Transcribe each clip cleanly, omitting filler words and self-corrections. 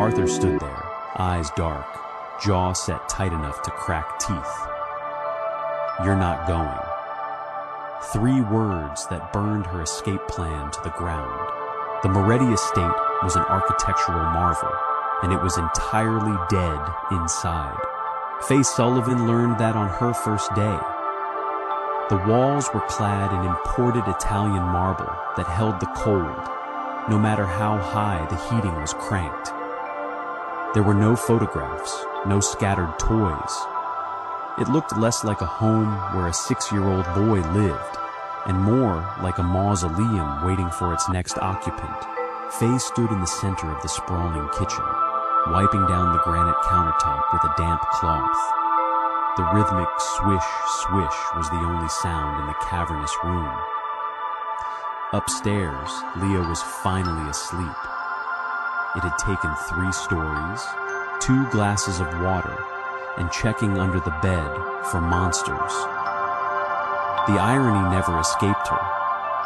Arthur stood there, eyes dark, jaw set tight enough to crack teeth. "You're not going." 3 words that burned her escape plan to the ground. The Moretti estate was an architectural marvel, and it was entirely dead inside. Faye Sullivan learned that on her first day. The walls were clad in imported Italian marble that held the cold, no matter how high the heating was cranked. There were no photographs, no scattered toys. It looked less like a home where a 6-year-old boy lived, and more like a mausoleum waiting for its next occupant. Faye stood in the center of the sprawling kitchen, wiping down the granite countertop with a damp cloth. The rhythmic swish, swish was the only sound in the cavernous room. Upstairs, Leo was finally asleep. It had taken 3 stories, 2 glasses of water, and checking under the bed for monsters. The irony never escaped her.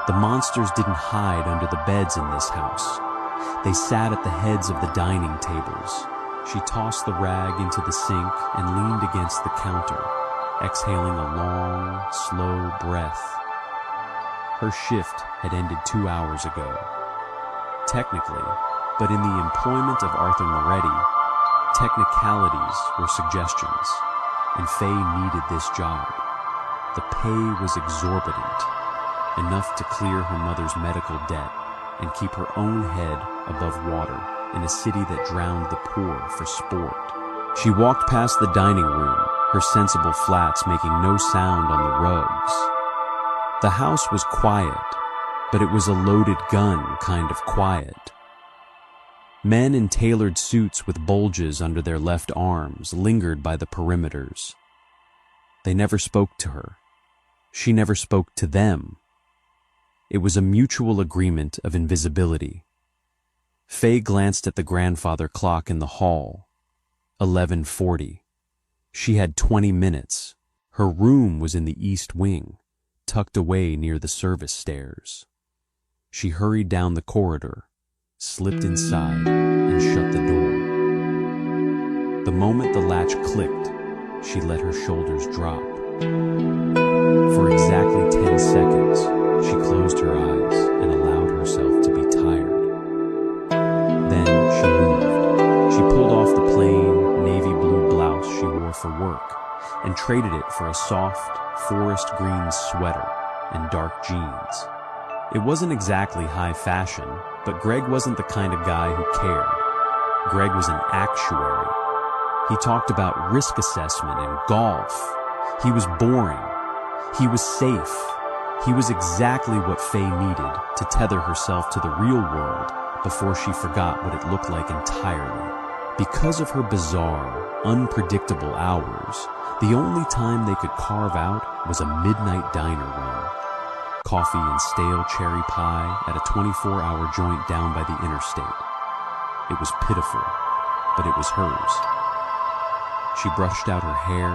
The monsters didn't hide under the beds in this house. They sat at the heads of the dining tables. She tossed the rag into the sink and leaned against the counter, exhaling a long, slow breath. Her shift had ended 2 hours ago. Technically, but in the employment of Arthur Moretti, technicalities were suggestions, and Faye needed this job. The pay was exorbitant, enough to clear her mother's medical debt and keep her own head above water in a city that drowned the poor for sport. She walked past the dining room, her sensible flats making no sound on the rugs. The house was quiet, but it was a loaded gun kind of quiet. Men in tailored suits with bulges under their left arms lingered by the perimeters. They never spoke to her. She never spoke to them. It was a mutual agreement of invisibility. Faye glanced at the grandfather clock in the hall. 11:40. She had 20 minutes. Her room was in the east wing, tucked away near the service stairs. She hurried down the corridor, slipped inside, and shut the door. The moment the latch clicked, she let her shoulders drop. For exactly 10 seconds, she closed her eyes and allowed herself to be tired. Then she moved. She pulled off the plain, navy blue blouse she wore for work and traded it for a soft, forest green sweater and dark jeans. It wasn't exactly high fashion, but Greg wasn't the kind of guy who cared. Greg was an actuary. He talked about risk assessment and golf. He was boring. He was safe. He was exactly what Faye needed to tether herself to the real world before she forgot what it looked like entirely. Because of her bizarre, unpredictable hours, the only time they could carve out was a midnight diner run. Coffee and stale cherry pie at a 24-hour joint down by the interstate. It was pitiful, but it was hers. She brushed out her hair,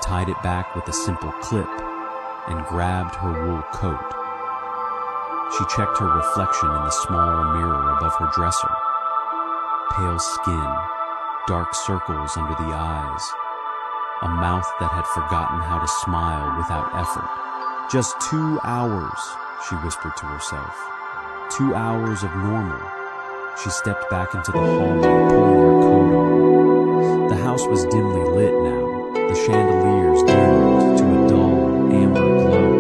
tied it back with a simple clip, and grabbed her wool coat. She checked her reflection in the small mirror above her dresser. Pale skin, dark circles under the eyes, a mouth that had forgotten how to smile without effort. "Just 2 hours," she whispered to herself. 2 hours of normal. She stepped back into the hallway, pulling her coat on. The house was dimly lit now, the chandeliers dimmed to a dull, amber glow.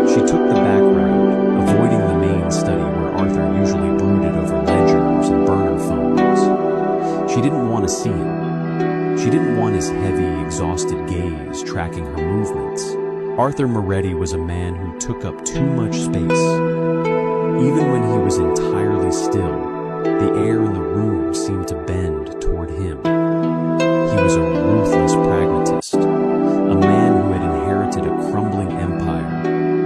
She took the back road, avoiding the main study where Arthur usually brooded over ledgers and burner phones. She didn't want to see him. She didn't want his heavy, exhausted gaze tracking her movements. Arthur Moretti was a man who took up too much space. Even when he was entirely still, the air in the room seemed to bend toward him. He was a ruthless pragmatist, a man who had inherited a crumbling empire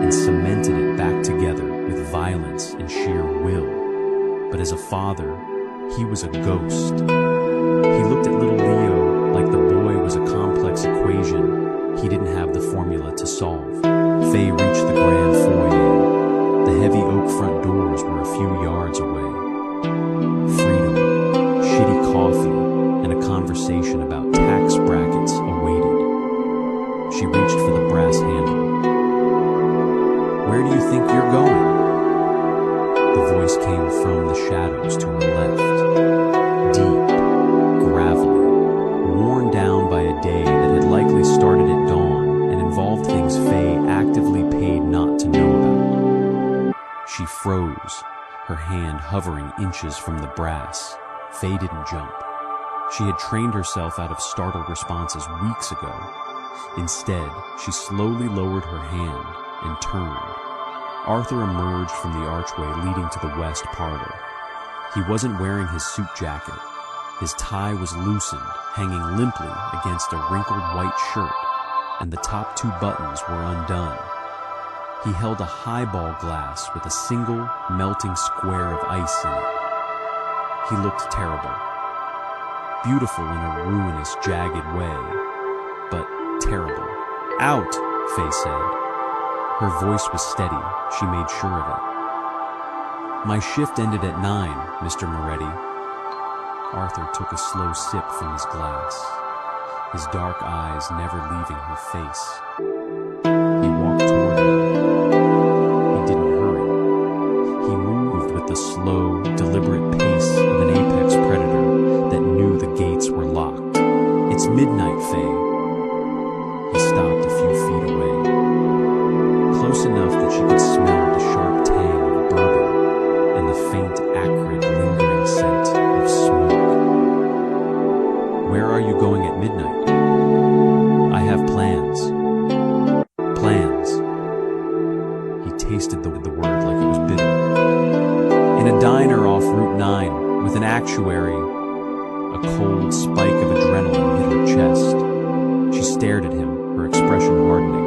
and cemented it back together with violence and sheer will. But as a father, he was a ghost. He looked at little Leo like the boy was a complex equation he didn't have the formula to solve. Faye reached the grand foyer. The heavy oak front doors were a few yards away. Freedom. her hand hovering inches from the brass. Faye didn't jump. She had trained herself out of startled responses weeks ago. Instead, she slowly lowered her hand and turned. Arthur emerged from the archway leading to the west parlor. He wasn't wearing his suit jacket. His tie was loosened, hanging limply against a wrinkled white shirt, and the top two buttons were undone. He held a highball glass with a single, melting square of ice in it. He looked terrible. Beautiful in a ruinous, jagged way, but terrible. "Out," Faye said. Her voice was steady. She made sure of it. "My shift ended at 9, Mr. Moretti." Arthur took a slow sip from his glass, his dark eyes never leaving her face. He walked toward her. He didn't hurry. He moved with the slow, deliberate pace of an apex predator that knew the gates were locked. "It's midnight, Faye." He stopped a few feet away, close enough that she could smell the sharp tang of bourbon and the faint, acrid, lingering scent of smoke. "Where are you going at midnight?" "I have plans." "Plans?" He tasted the word like it was bitter. "In a diner off Route 9 with an actuary." A cold spike of adrenaline hit her chest. She stared at him, her expression hardening.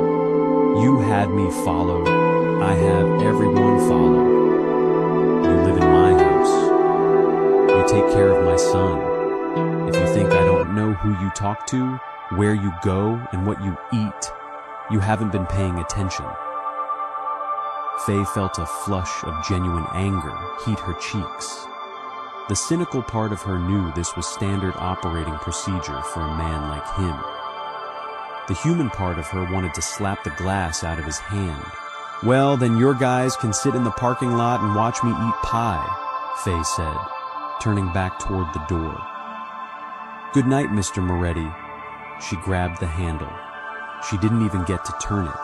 "You had me followed. I have everyone followed. You live in my house. You take care of my son. If you think I don't know who you talk to, where you go, and what you eat, you haven't been paying attention." Faye felt a flush of genuine anger heat her cheeks. The cynical part of her knew this was standard operating procedure for a man like him. The human part of her wanted to slap the glass out of his hand. "Well, then your guys can sit in the parking lot and watch me eat pie," Faye said, turning back toward the door. "Good night, Mr. Moretti." She grabbed the handle. She didn't even get to turn it.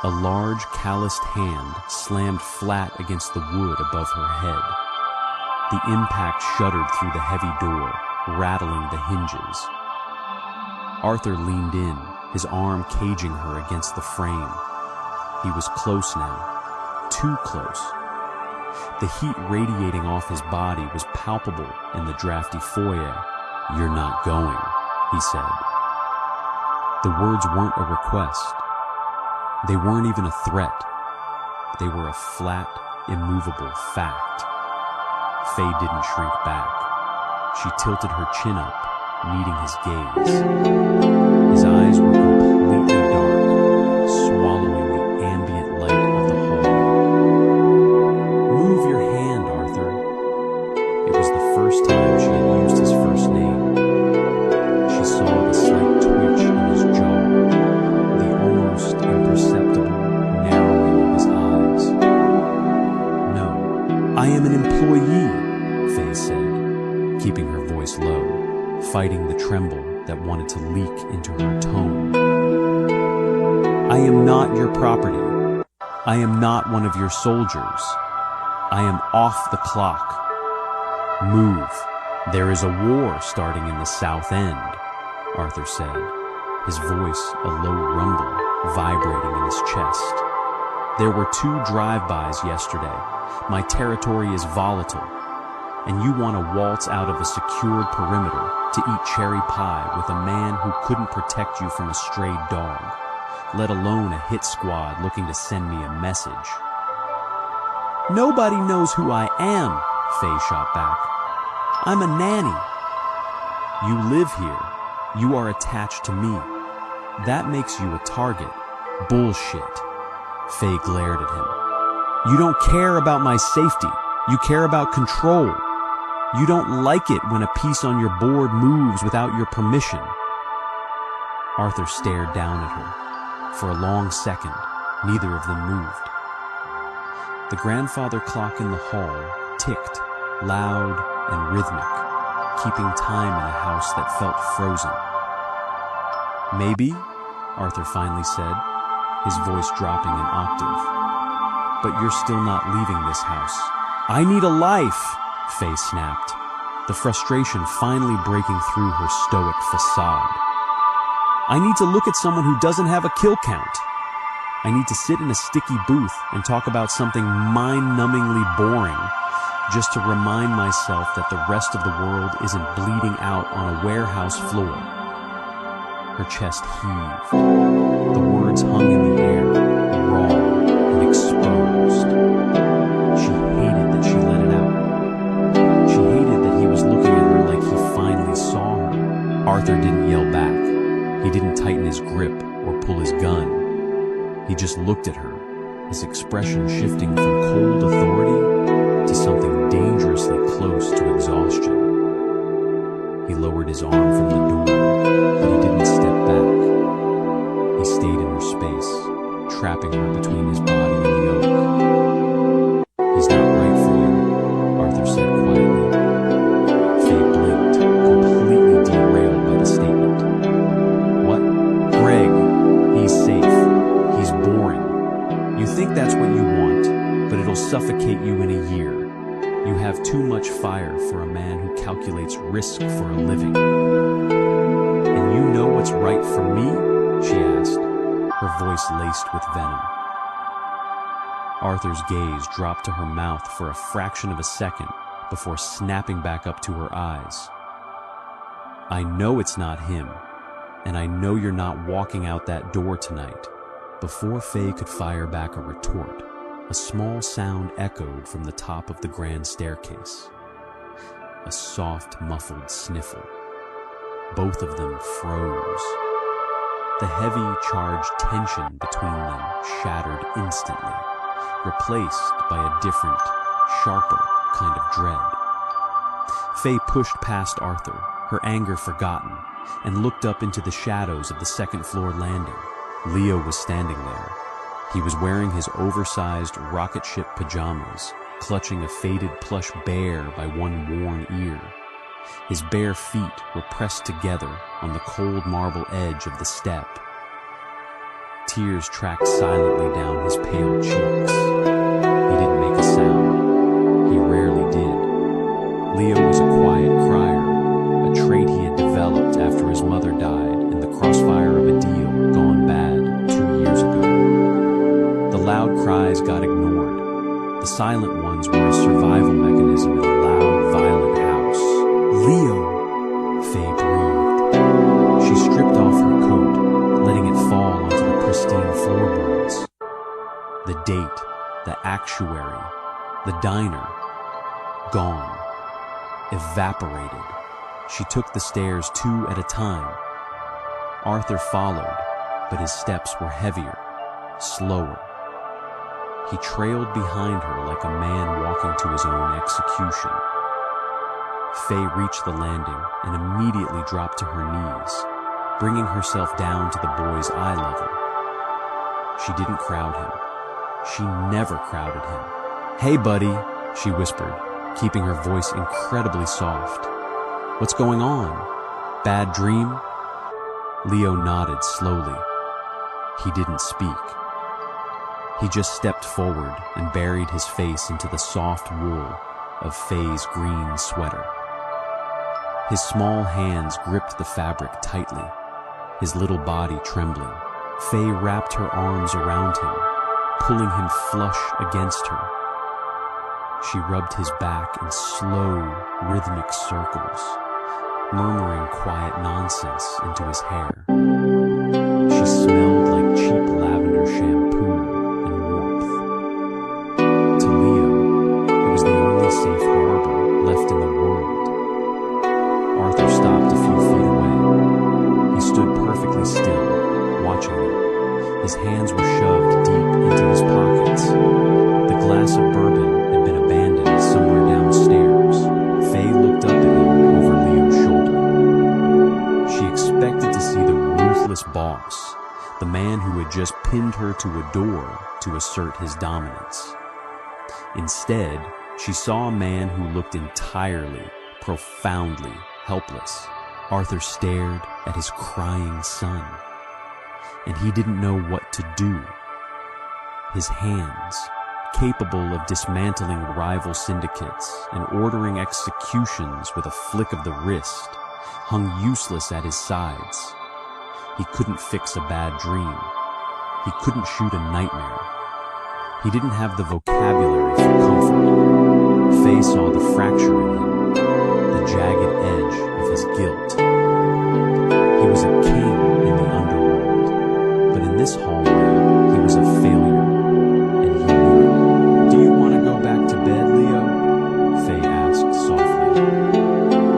A large, calloused hand slammed flat against the wood above her head. The impact shuddered through the heavy door, rattling the hinges. Arthur leaned in, his arm caging her against the frame. He was close now, too close. The heat radiating off his body was palpable in the drafty foyer. "You're not going," he said. The words weren't a request. They weren't even a threat. They were a flat, immovable fact. Faye didn't shrink back. She tilted her chin up, meeting his gaze. His eyes were completely dark, swallowing the ambient light of the hallway. "Move your hand, Arthur." It was the first time she had used his first name. She saw the slight twitch in his jaw, the almost imperceptible narrowing of his eyes. "No, I am an employee," Faye said, keeping her voice low, fighting the tremble that wanted to leak into her tone. "I am not your property. I am not one of your soldiers. I am off the clock. Move. There is a war starting in the South End," Arthur said, his voice a low rumble vibrating in his chest. "There were 2 drive-bys yesterday. My territory is volatile, and you want to waltz out of a secured perimeter to eat cherry pie with a man who couldn't protect you from a stray dog, let alone a hit squad looking to send me a message." "Nobody knows who I am," Faye shot back. "I'm a nanny." "You live here. You are attached to me. That makes you a target." "Bullshit." Faye glared at him. "You don't care about my safety. You care about control. You don't like it when a piece on your board moves without your permission." Arthur stared down at her. For a long second, neither of them moved. The grandfather clock in the hall ticked, loud and rhythmic, keeping time in a house that felt frozen. "Maybe," Arthur finally said, his voice dropping an octave. "But you're still not leaving this house. "I need a life," Faye snapped, the frustration finally breaking through her stoic facade. "I need to look at someone who doesn't have a kill count. I need to sit in a sticky booth and talk about something mind-numbingly boring, just to remind myself that the rest of the world isn't bleeding out on a warehouse floor." Her chest heaved. The words hung in the air, raw and exposed. She hated that she let it out. She hated that he was looking at her like he finally saw her. Arthur didn't yell back. He didn't tighten his grip or pull his gun. He just looked at her, his expression shifting from cold authority to something dangerously close to exhaustion. He lowered his arm from the door, but he didn't step back. He stayed in her space, trapping her between his body and the oak. "He's not right for you," Arthur said quietly. Faye blinked, completely derailed by the statement. "What? Greg, he's safe. He's boring. You think that's what you want, but it'll suffocate you in a year. You have too much fire for a man who calculates risk for a living." "And you know what's right for me?" she asked, her voice laced with venom. Arthur's gaze dropped to her mouth for a fraction of a second before snapping back up to her eyes. "I know it's not him, and I know you're not walking out that door tonight." Before Faye could fire back a retort, a small sound echoed from the top of the grand staircase. A soft, muffled sniffle. Both of them froze. The heavy, charged tension between them shattered instantly, replaced by a different, sharper kind of dread. Faye pushed past Arthur, her anger forgotten, and looked up into the shadows of the second-floor landing. Leo was standing there. He was wearing his oversized rocket ship pajamas, clutching a faded plush bear by one worn ear. His bare feet were pressed together on the cold marble edge of the step. Tears tracked silently down his pale cheeks. He didn't make a sound. He rarely did. Leo was a quiet crier, a trait he had developed after his mother died in the crossfire of a deal gone bad 2 years ago. The loud cries got ignored. The silent ones were a survival mechanism in a loud, violent house. "Leo," Faye breathed. She stripped off her coat, letting it fall onto the pristine floorboards. The date, the actuary, the diner, gone. Evaporated. She took the stairs 2 at a time. Arthur followed, but his steps were heavier, slower. He trailed behind her like a man walking to his own execution. Faye reached the landing and immediately dropped to her knees, bringing herself down to the boy's eye level. She didn't crowd him. She never crowded him. "Hey, buddy," she whispered, keeping her voice incredibly soft. "What's going on? Bad dream?" Leo nodded slowly. He didn't speak. He just stepped forward and buried his face into the soft wool of Faye's green sweater. His small hands gripped the fabric tightly, his little body trembling. Faye wrapped her arms around him, pulling him flush against her. She rubbed his back in slow, rhythmic circles, murmuring quiet nonsense into his hair. She smelled like cheap lavender shampoo and warmth. To Leo, it was the only safe harbor left in the world. Arthur stopped a few feet away. He stood perfectly still, watching them. His hands were shoved deep into his pockets. The glass of bourbon had been abandoned somewhere downstairs. Faye looked up at him over Leo's shoulder. She expected to see the ruthless boss, the man who had just pinned her to a door to assert his dominance. Instead, she saw a man who looked entirely, profoundly helpless. Arthur stared at his crying son, and he didn't know what to do. His hands, capable of dismantling rival syndicates and ordering executions with a flick of the wrist, hung useless at his sides. He couldn't fix a bad dream. He couldn't shoot a nightmare. He didn't have the vocabulary for comfort. Faye saw the fracture in him, the jagged edge of his guilt. He was a king in the underworld, but in this hallway, he was a failure, and he knew it. "Do you want to go back to bed, Leo?" Faye asked softly.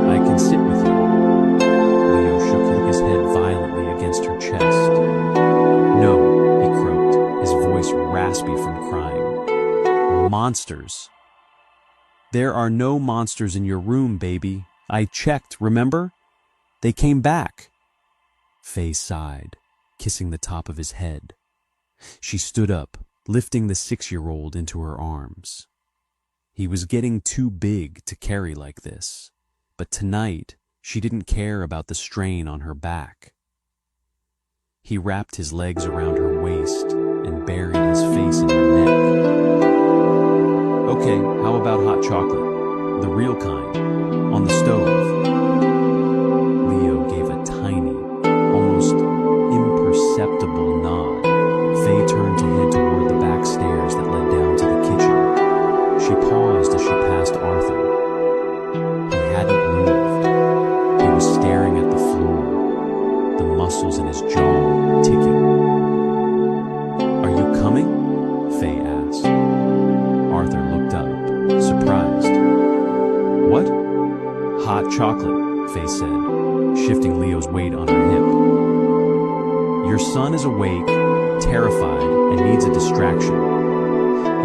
"I can sit with you." Leo shook his head violently against her chest. "No," he croaked, his voice raspy from crying. "Monsters." "There are no monsters in your room, baby. I checked, remember? They came back." Faye sighed, kissing the top of his head. She stood up, lifting the 6-year-old into her arms. He was getting too big to carry like this, but tonight she didn't care about the strain on her back. He wrapped his legs around her waist and buried his face in her neck. "Okay, how about hot chocolate? The real kind, on the stove." Leo gave a tiny, almost imperceptible nod. Faye turned to head toward the back stairs that led down to the kitchen. She paused as she passed Arthur. He hadn't moved. He was staring at the floor, the muscles in his jaw ticking. "Are you coming?" Faye asked. Arthur looked up, surprised. "What?" "Hot chocolate," Faye said, shifting Leo's weight on her hip. "Your son is awake, terrified, and needs a distraction.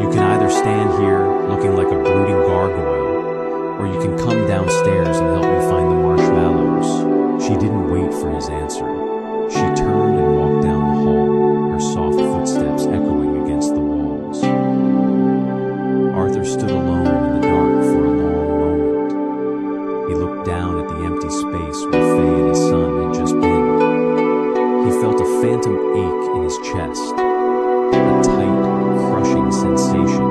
You can either stand here looking like a brooding gargoyle, or you can come downstairs and help me find the marshmallows." She didn't wait for his answer. She turned and walked down the hall, her soft footsteps echoing against the walls. Arthur stood alone in the dark for a long moment. He looked down at the empty space where Faye and his son had just been. He felt a phantom ache in his chest, a tight, crushing sensation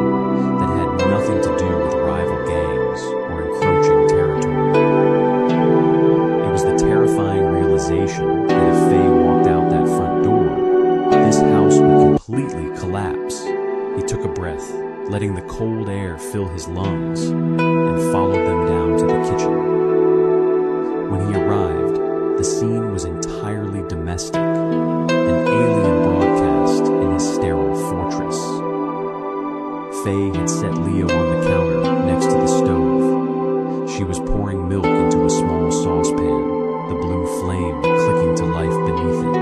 that had nothing to do with rival gangs or encroaching territory. It was the terrifying realization that if Faye walked out that front door, this house would completely collapse. He took a breath, letting the cold air fill his lungs, and followed them down to the kitchen. When he arrived, the scene was entirely domestic, an alien broadcast in his sterile fortress. Faye had set Leo on the counter next to the stove. She was pouring milk into a small saucepan, the blue flame clicking to life beneath it.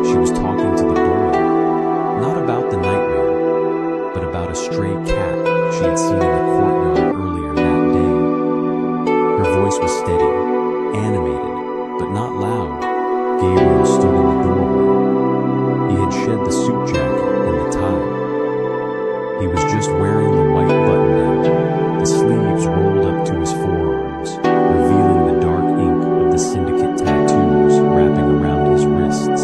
She was talking to the boy, not about the nightmare, but about a stray cat she had seen in the courtyard earlier that day. Her voice was steady, animated, but not loud. Gabriel stood in the doorway. He had shed the suit jacket and the tie. He was just wearing the white button-down, the sleeves rolled up to his forearms, revealing the dark ink of the syndicate tattoos wrapping around his wrists.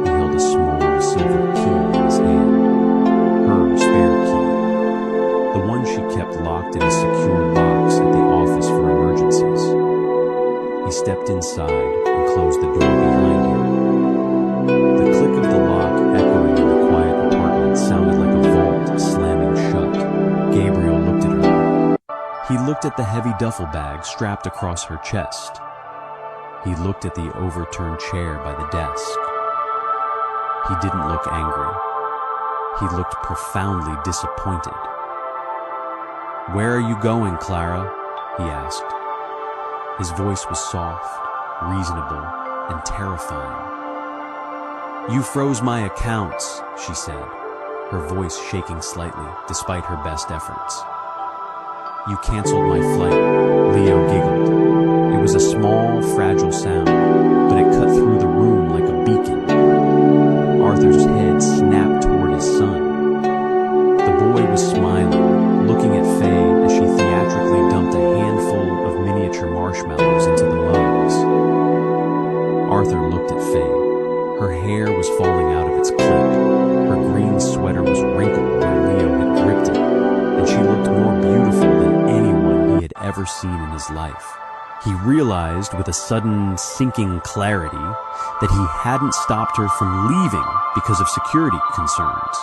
He held a small silver key in his hand, her spare key, the one she kept locked in a secure box at the office for emergencies. He stepped inside and closed the door behind him. The click of the lock echoing in the quiet apartment sounded like a vault slamming shut. Gabriel looked at her. He looked at the heavy duffel bag strapped across her chest. He looked at the overturned chair by the desk. He didn't look angry. He looked profoundly disappointed. "Where are you going, Clara?" he asked. His voice was soft, reasonable, and terrifying. "You froze my accounts," she said, her voice shaking slightly despite her best efforts. "You canceled my flight," Leo giggled. It was a small, fragile sound, but it cut through the room like a beacon. Arthur's head snapped toward his son. The boy was smiling, looking at Faye as she theatrically dumped a handful of miniature marshmallows into the mugs. Arthur looked at Faye. Her hair was falling out of its clip. Her green sweater was wrinkled life. He realized with a sudden sinking clarity that he hadn't stopped her from leaving because of security concerns.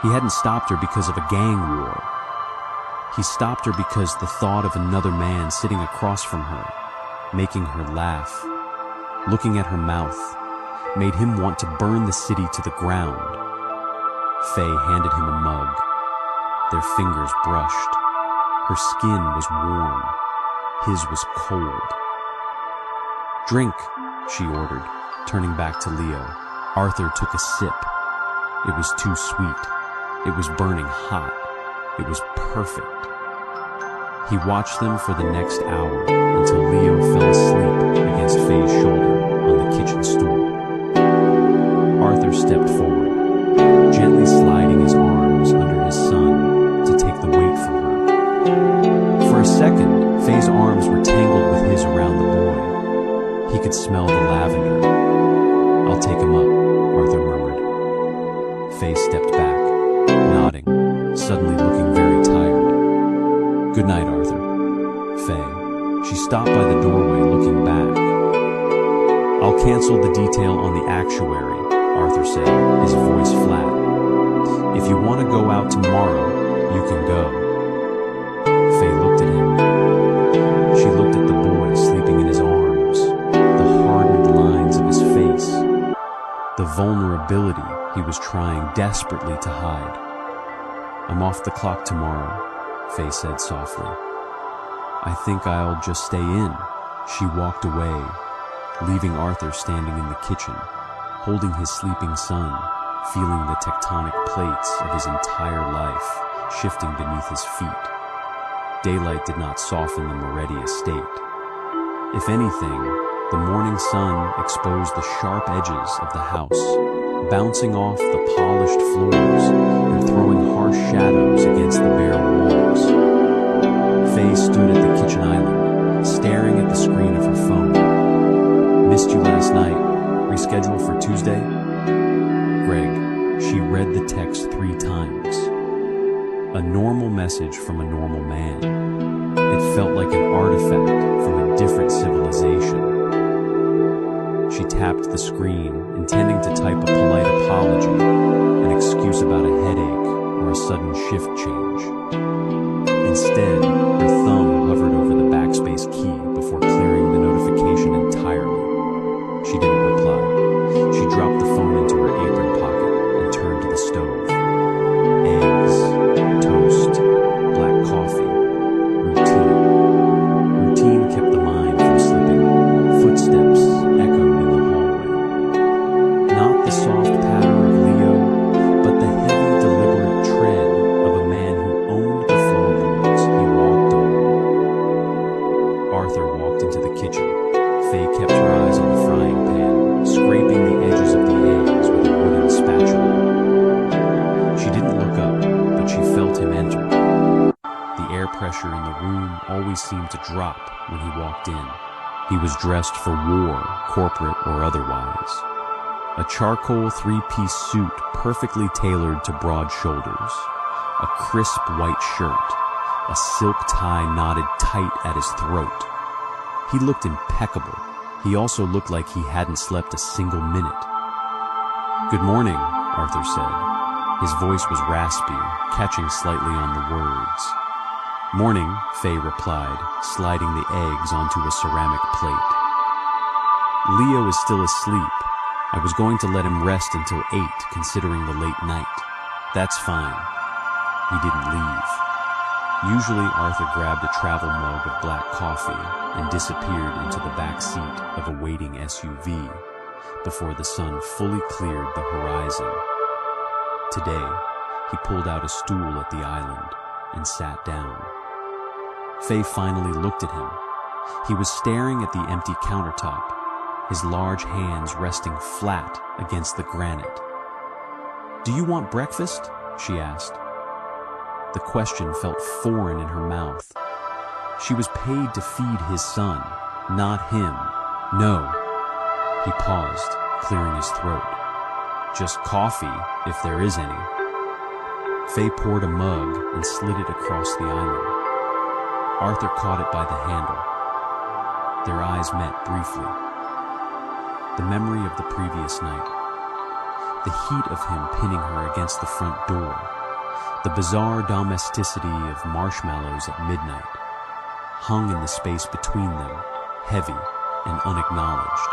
He hadn't stopped her because of a gang war. He stopped her because the thought of another man sitting across from her, making her laugh, looking at her mouth, made him want to burn the city to the ground. Faye handed him a mug. Their fingers brushed. Her skin was warm. His was cold. "Drink," she ordered, turning back to Leo. Arthur took a sip. It was too sweet. It was burning hot. It was perfect. He watched them for the next hour until Leo fell asleep against Faye's shoulder on the kitchen stool. Arthur stepped forward, gently sliding his arms under his son to take the weight from her. For a second, Faye's arms were tangled with his around the boy. He could smell the lavender. "I'll take him up," Arthur murmured. Faye stepped back, nodding, suddenly looking very tired. "Good night, Arthur." Faye. She stopped by the doorway, looking back. "I'll cancel the detail on the actuary," Arthur said, his voice flat. "If you want to go out tomorrow, you can go." Faye looked at him. She looked at the boy sleeping in his arms, the hardened lines of his face, the vulnerability he was trying desperately to hide. "I'm off the clock tomorrow," Faye said softly. "I think I'll just stay in." She walked away, leaving Arthur standing in the kitchen, holding his sleeping son, feeling the tectonic plates of his entire life shifting beneath his feet. Daylight did not soften the Moretti estate. If anything, the morning sun exposed the sharp edges of the house, bouncing off the polished floors and throwing harsh shadows against the bare walls. Faye stood at the kitchen island, staring at the screen of her phone. "Missed you last night. Reschedule for Tuesday?" Greg. She read the text 3 times. A normal message from a normal man. It felt like an artifact from a different civilization. She tapped the screen, intending to type a polite apology, an excuse about a headache or a sudden shift change. Instead, her thumb hovered over the backspace key before clearing the notification entirely. She didn't reply. She dropped the phone into her apron pocket and turned to the stove. Eggs, toast, black coffee, routine. Routine kept the mind from slipping. Footsteps echoed in the hallway. Not the soft patter of Leo, but the heavy, deliberate tread of a man who owned the floorboards he walked on. Arthur walked into the kitchen. Faye kept her eyes on the frying pan, scraping the edges of the eggs with a wooden spatula. She didn't look up, but she felt him enter. The air pressure in the room always seemed to drop when he walked in. He was dressed for war, corporate or otherwise. A charcoal 3-piece suit perfectly tailored to broad shoulders, a crisp white shirt, a silk tie knotted tight at his throat. He looked impeccable. He also looked like he hadn't slept a single minute. "Good morning," Arthur said. His voice was raspy, catching slightly on the words. "Morning," Faye replied, sliding the eggs onto a ceramic plate. "Leo is still asleep. I was going to let him rest until 8, considering the late night." "That's fine." He didn't leave. Usually, Arthur grabbed a travel mug of black coffee and disappeared into the back seat of a waiting SUV before the sun fully cleared the horizon. Today, he pulled out a stool at the island and sat down. Faye finally looked at him. He was staring at the empty countertop, his large hands resting flat against the granite. "Do you want breakfast?" she asked. The question felt foreign in her mouth. She was paid to feed his son, not him. "No." He paused, clearing his throat. "Just coffee, if there is any." Faye poured a mug and slid it across the island. Arthur caught it by the handle. Their eyes met briefly. The memory of the previous night, the heat of him pinning her against the front door, the bizarre domesticity of marshmallows at midnight, hung in the space between them, heavy and unacknowledged.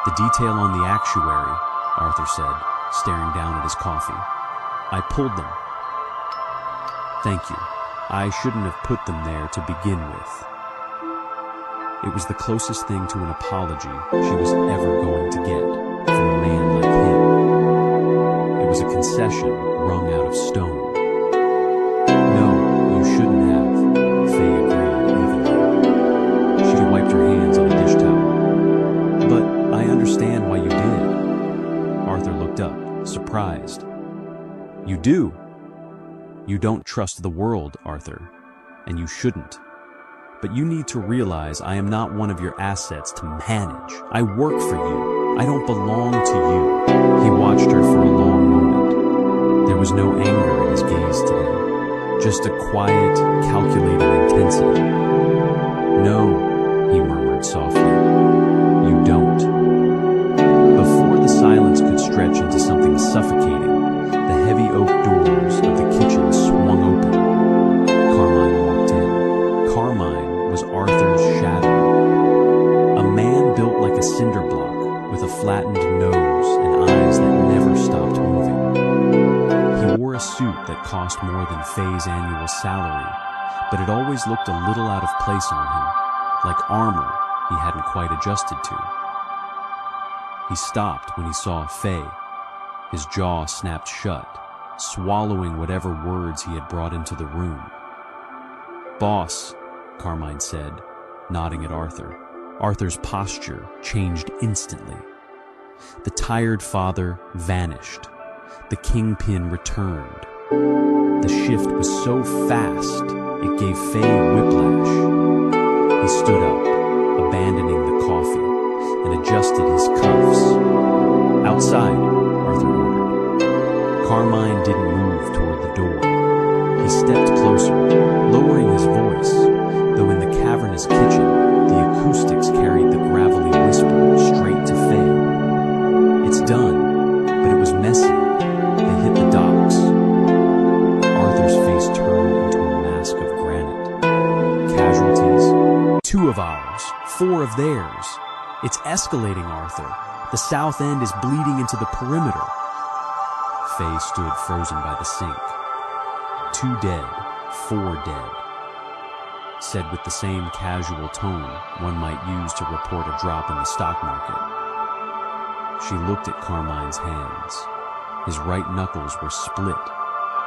"The detail on the actuary," Arthur said, staring down at his coffee. "I pulled them." "Thank you. I shouldn't have put them there to begin with." It was the closest thing to an apology she was ever going to get from a man like him. It was a concession wrung out of stone. "No, you shouldn't have," Faye agreed evenly. She wiped her hands on a dish towel. "But I understand why you did." Arthur looked up, surprised. "You do? You don't trust the world, Arthur, and you shouldn't. But you need to realize I am not one of your assets to manage. I work for you. I don't belong to you." He watched her for a long moment. There was no anger in his gaze today, just a quiet, calculated intensity. "No," he murmured softly, "you don't." Before the silence could stretch into something suffocating, the heavy oak doors of the kitchen swung open. Carmine walked in. Carmine was Arthur's shadow. A man built like a cinder block, with a flattened nose and eyes that never stopped moving. He wore a suit that cost more than Faye's annual salary, but it always looked a little out of place on him, like armor he hadn't quite adjusted to. He stopped when he saw Faye. His jaw snapped shut, swallowing whatever words he had brought into the room. "Boss," Carmine said, nodding at Arthur. Arthur's posture changed instantly. The tired father vanished. The kingpin returned. The shift was so fast, it gave Faye whiplash. He stood up, abandoning the coffee, and adjusted his cuffs. "Outside," Arthur ordered. Carmine didn't move toward the door. He stepped closer, lowering his voice, though in the cavernous kitchen, the acoustics carried the gravelly whisper straight to Faye. "It's done, but it was messy. They hit the docks." Arthur's face turned into a mask of granite. "Casualties? 2 of ours, 4 of theirs. It's escalating, Arthur. The south end is bleeding into the perimeter." Faye stood frozen by the sink. 2 dead, 4 dead. Said with the same casual tone one might use to report a drop in the stock market. She looked at Carmine's hands. His right knuckles were split.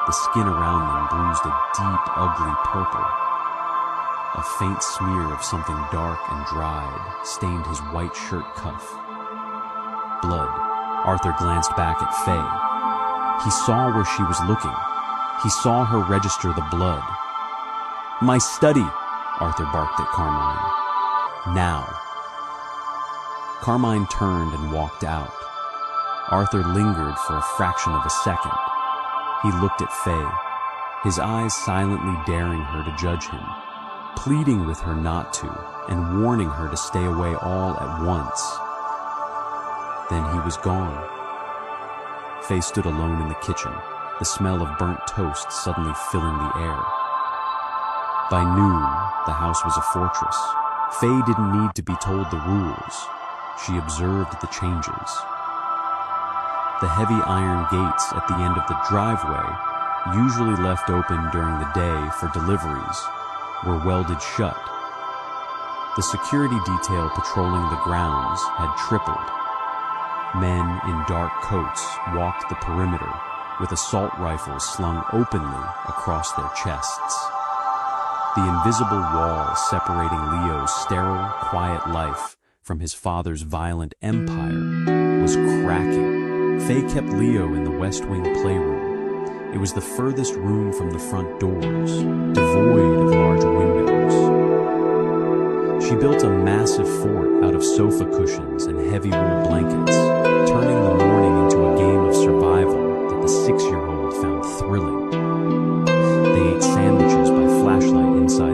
The skin around them bruised a deep, ugly purple. A faint smear of something dark and dried stained his white shirt cuff. Blood. Arthur glanced back at Faye. He saw where she was looking. He saw her register the blood. "My study," Arthur barked at Carmine. "Now." Carmine turned and walked out. Arthur lingered for a fraction of a second. He looked at Faye, his eyes silently daring her to judge him, pleading with her not to, and warning her to stay away all at once. Then he was gone. Faye stood alone in the kitchen, the smell of burnt toast suddenly filling the air. By noon, the house was a fortress. Faye didn't need to be told the rules. She observed the changes. The heavy iron gates at the end of the driveway, usually left open during the day for deliveries, were welded shut. The security detail patrolling the grounds had tripled. Men in dark coats walked the perimeter with assault rifles slung openly across their chests. The invisible wall separating Leo's sterile, quiet life from his father's violent empire was cracking. Faye kept Leo in the West Wing playroom. It was the furthest room from the front doors, devoid of large windows. She built a massive fort out of sofa cushions and heavy wool blankets, turning the morning into a game of survival that the 6-year-old found thrilling. They ate sandwiches by flashlight inside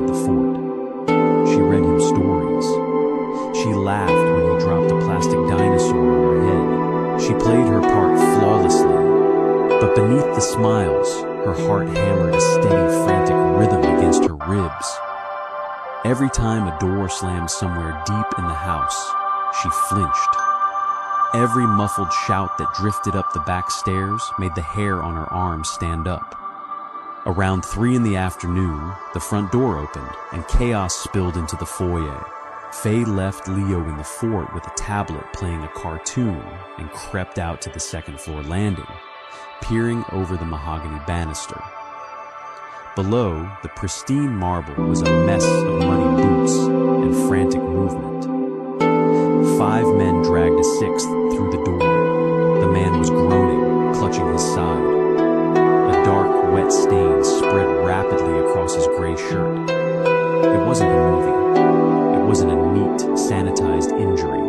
She played her part flawlessly, but beneath the smiles, her heart hammered a steady, frantic rhythm against her ribs. Every time a door slammed somewhere deep in the house, she flinched. Every muffled shout that drifted up the back stairs made the hair on her arms stand up. Around 3 in the afternoon, the front door opened and chaos spilled into the foyer. Faye left Leo in the fort with a tablet playing a cartoon and crept out to the second-floor landing, peering over the mahogany banister. Below, the pristine marble was a mess of muddy boots and frantic movement. 5 men dragged a 6th through the door. The man was groaning, clutching his side. A dark, wet stain spread rapidly across his gray shirt. It wasn't a movie. It wasn't a neat, sanitized injury.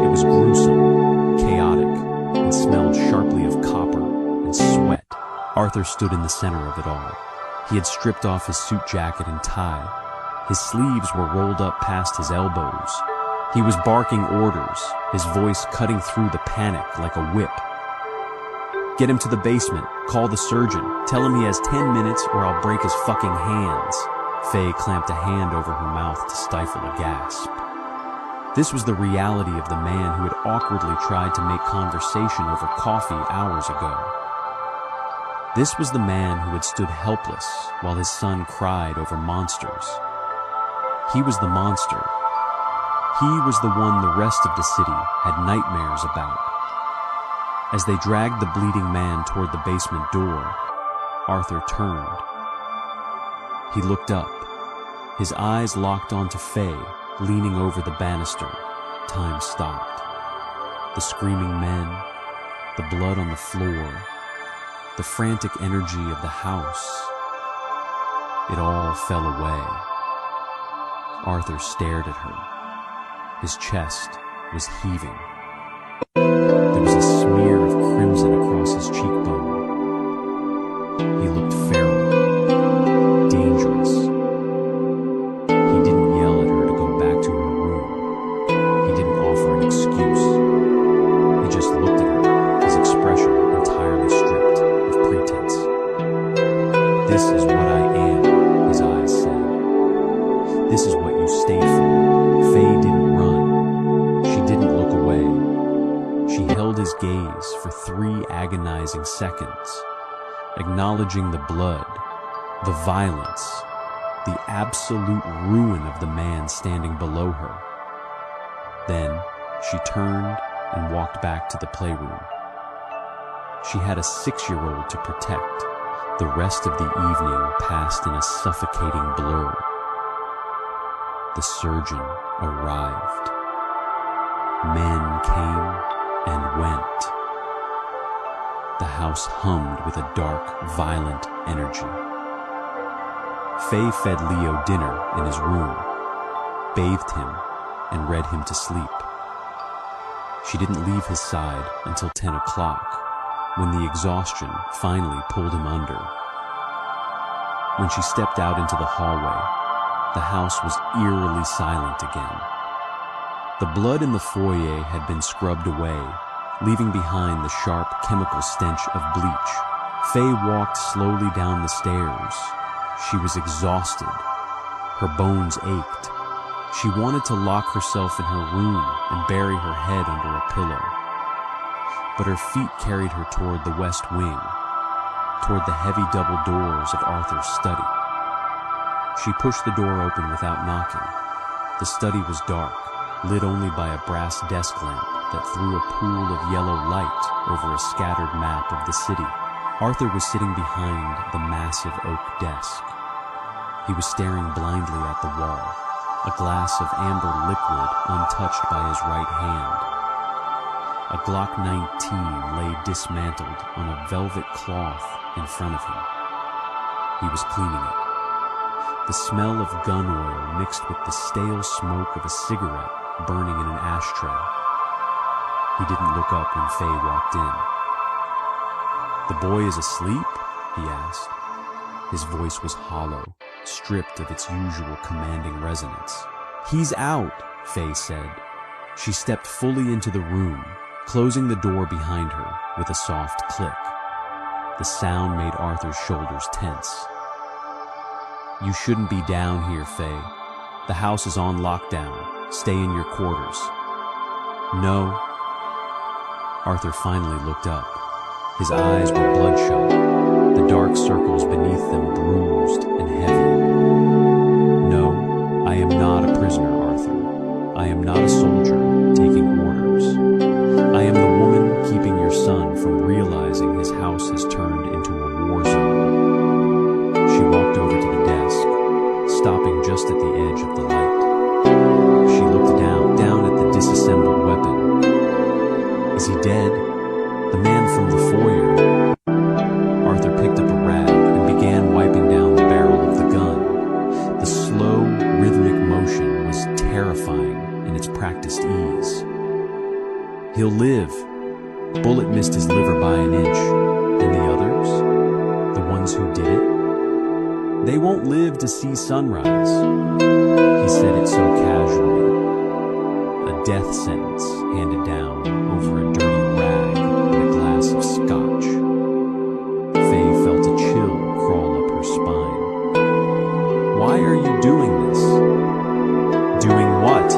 It was gruesome, chaotic, and smelled sharply of copper and sweat. Arthur stood in the center of it all. He had stripped off his suit jacket and tie. His sleeves were rolled up past his elbows. He was barking orders, his voice cutting through the panic like a whip. Get him to the basement, call the surgeon, tell him he has 10 minutes or I'll break his fucking hands. Faye clamped a hand over her mouth to stifle a gasp. This was the reality of the man who had awkwardly tried to make conversation over coffee hours ago. This was the man who had stood helpless while his son cried over monsters. He was the monster. He was the one the rest of the city had nightmares about. As they dragged the bleeding man toward the basement door, Arthur turned. He looked up. His eyes locked onto Faye, leaning over the banister. Time stopped. The screaming men, the blood on the floor, the frantic energy of the house. It all fell away. Arthur stared at her. His chest was heaving. There was a smear of crimson across his cheekbone. He looked feral, dangerous. He didn't yell at her to go back to her room. He didn't offer an excuse. He just looked at her, his expression entirely stripped of pretense. This is what I am, his eyes said. This is what you stay for. Faye didn't run. She didn't look away. She held his gaze for 3 agonizing seconds, acknowledging the blood, the violence, the absolute ruin of the man standing below her. Then she turned and walked back to the playroom. She had a 6-year-old to protect. The rest of the evening passed in a suffocating blur. The surgeon arrived. Men came and went. The house hummed with a dark, violent energy. Faye fed Leo dinner in his room, bathed him, and read him to sleep. She didn't leave his side until 10 o'clock, when the exhaustion finally pulled him under. When she stepped out into the hallway, the house was eerily silent again. The blood in the foyer had been scrubbed away, leaving behind the sharp chemical stench of bleach. Faye walked slowly down the stairs. She was exhausted. Her bones ached. She wanted to lock herself in her room and bury her head under a pillow. But her feet carried her toward the west wing, toward the heavy double doors of Arthur's study. She pushed the door open without knocking. The study was dark, lit only by a brass desk lamp that threw a pool of yellow light over a scattered map of the city. Arthur was sitting behind the massive oak desk. He was staring blindly at the wall, a glass of amber liquid untouched by his right hand. A Glock 19 lay dismantled on a velvet cloth in front of him. He was cleaning it. The smell of gun oil mixed with the stale smoke of a cigarette burning in an ashtray. He didn't look up when Faye walked in. "The boy is asleep?" he asked. His voice was hollow, stripped of its usual commanding resonance. "He's out," Faye said. She stepped fully into the room, closing the door behind her with a soft click. The sound made Arthur's shoulders tense. "You shouldn't be down here, Faye. The house is on lockdown. Stay in your quarters." "No." Arthur finally looked up. His eyes were bloodshot, the dark circles beneath them bruised and heavy. "No, I am not a prisoner, Arthur. I am not a soldier taking orders. I am the woman keeping your son from realizing his house has turned into a war zone." She walked over to the desk, stopping just at the edge of the light. She looked down at the disassembled weapon. "Is he dead? The man from the foyer?" Arthur picked up a rag and began wiping down the barrel of the gun. The slow, rhythmic motion was terrifying in its practiced ease. "He'll live." Bullet missed his liver by an inch. "And the others? The ones who did it? They won't live to see sunrise." He said it so casually. A death sentence handed down over a dirty rag and a glass of scotch. Faye felt a chill crawl up her spine. "Why are you doing this?" "Doing what?"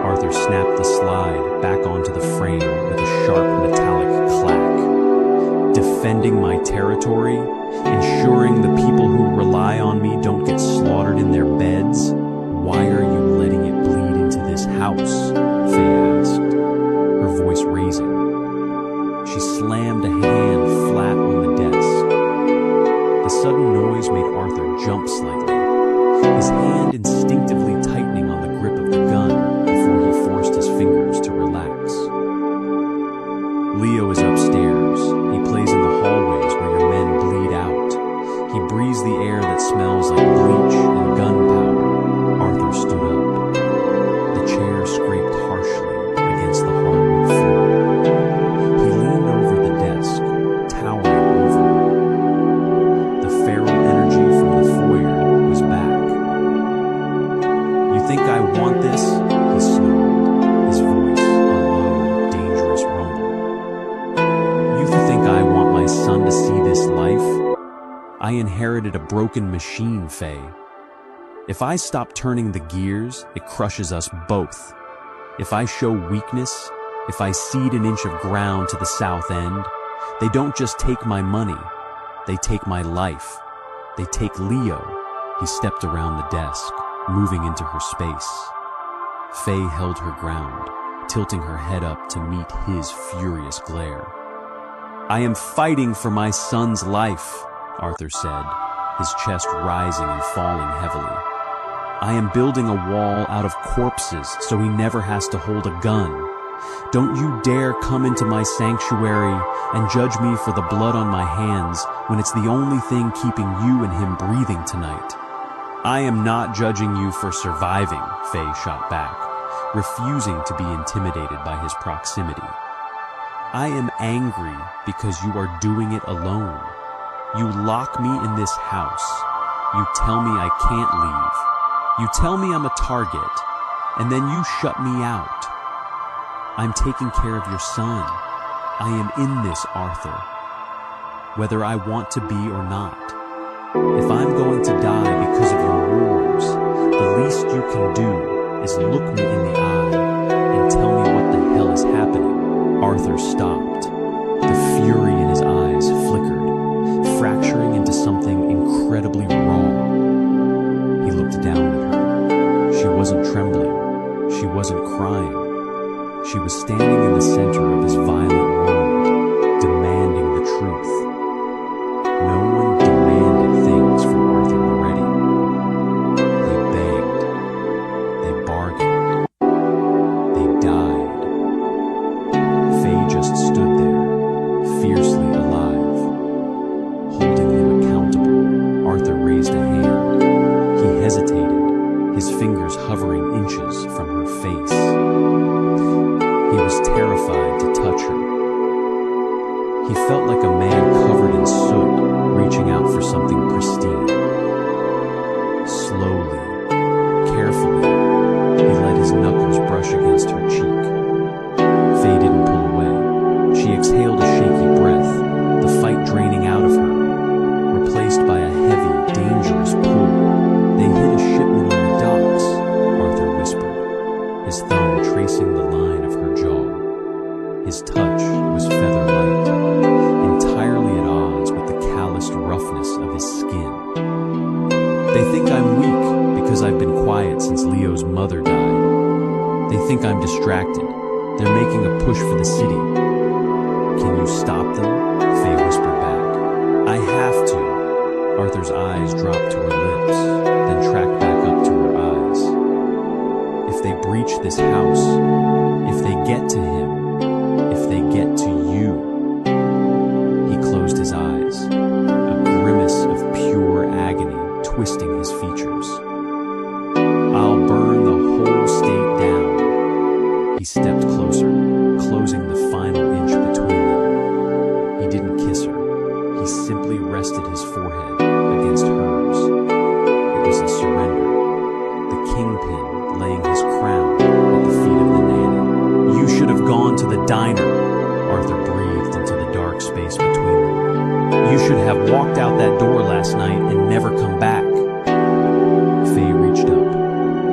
Arthur snapped the slide back onto the frame with a sharp metallic clack. "Defending my territory? Ensuring the people who rely on me don't get slaughtered in their beds? Why are you letting it bleed into this house?" Faye asked, her voice raising. She slammed a hand flat on the desk. The sudden noise made Arthur jump slightly, his hand instinctively tightening on the grip of the gun before he forced his fingers to relax. "Leo is upstairs. He plays in the hallways where your men bleed out. He breathes the air that smells like bleach and gunpowder." Arthur stood up. The chair scraped harshly against the hardwood floor. He leaned over the desk, towering over her. The feral energy from the foyer was back. "You think I want this?" he snarled, his voice a low, dangerous rumble. "You think I want my son to see this life? I inherited a broken machine, Faye. If I stop turning the gears, it crushes us both. If I show weakness, if I cede an inch of ground to the south end, they don't just take my money, they take my life. They take Leo." He stepped around the desk, moving into her space. Faye held her ground, tilting her head up to meet his furious glare. "I am fighting for my son's life," Arthur said, his chest rising and falling heavily. "I am building a wall out of corpses so he never has to hold a gun. Don't you dare come into my sanctuary and judge me for the blood on my hands when it's the only thing keeping you and him breathing tonight." "I am not judging you for surviving," Faye shot back, refusing to be intimidated by his proximity. "I am angry because you are doing it alone. You lock me in this house. You tell me I can't leave. You tell me I'm a target, and then you shut me out. I'm taking care of your son. I am in this, Arthur, whether I want to be or not. If I'm going to die because of your wars, the least you can do is look me in the eye and tell me what the hell is happening." Arthur stopped. The fury in his eyes flickered, fracturing into something incredibly raw. He looked down at her. She wasn't trembling. She wasn't crying. She was standing in the center of his violent world, demanding the truth. No one demanded things from Arthur Moretti. They begged. They bargained. They died. Faye just stood there, fiercely alive, holding him accountable. Arthur raised a hand. He hesitated, his fingers hovering inches from her face. He was terrified to touch her. He felt like a man covered in soot, reaching out for something pristine. Slowly, carefully, he let his knuckles brush against her cheek. Faye didn't pull away. quiet since Leo's mother died. They think I'm distracted. They're making a push for the city. Can you stop them? Faye whispered back. I have to. Arthur's eyes dropped to her lips, then tracked back up to her eyes. If they breach this house, if they get to him, if they get to you. He closed his eyes, a grimace of pure agony twisting his features. I'll burn the whole state down. He stepped closer, closing the final inch between them. He didn't kiss her. He simply rested his forehead against hers. It was a surrender. The kingpin laying his crown at the feet of the nanny. You should have gone to the diner, Arthur breathed into the dark space between them. You should have walked out that door last night and never come back. Faye reached up,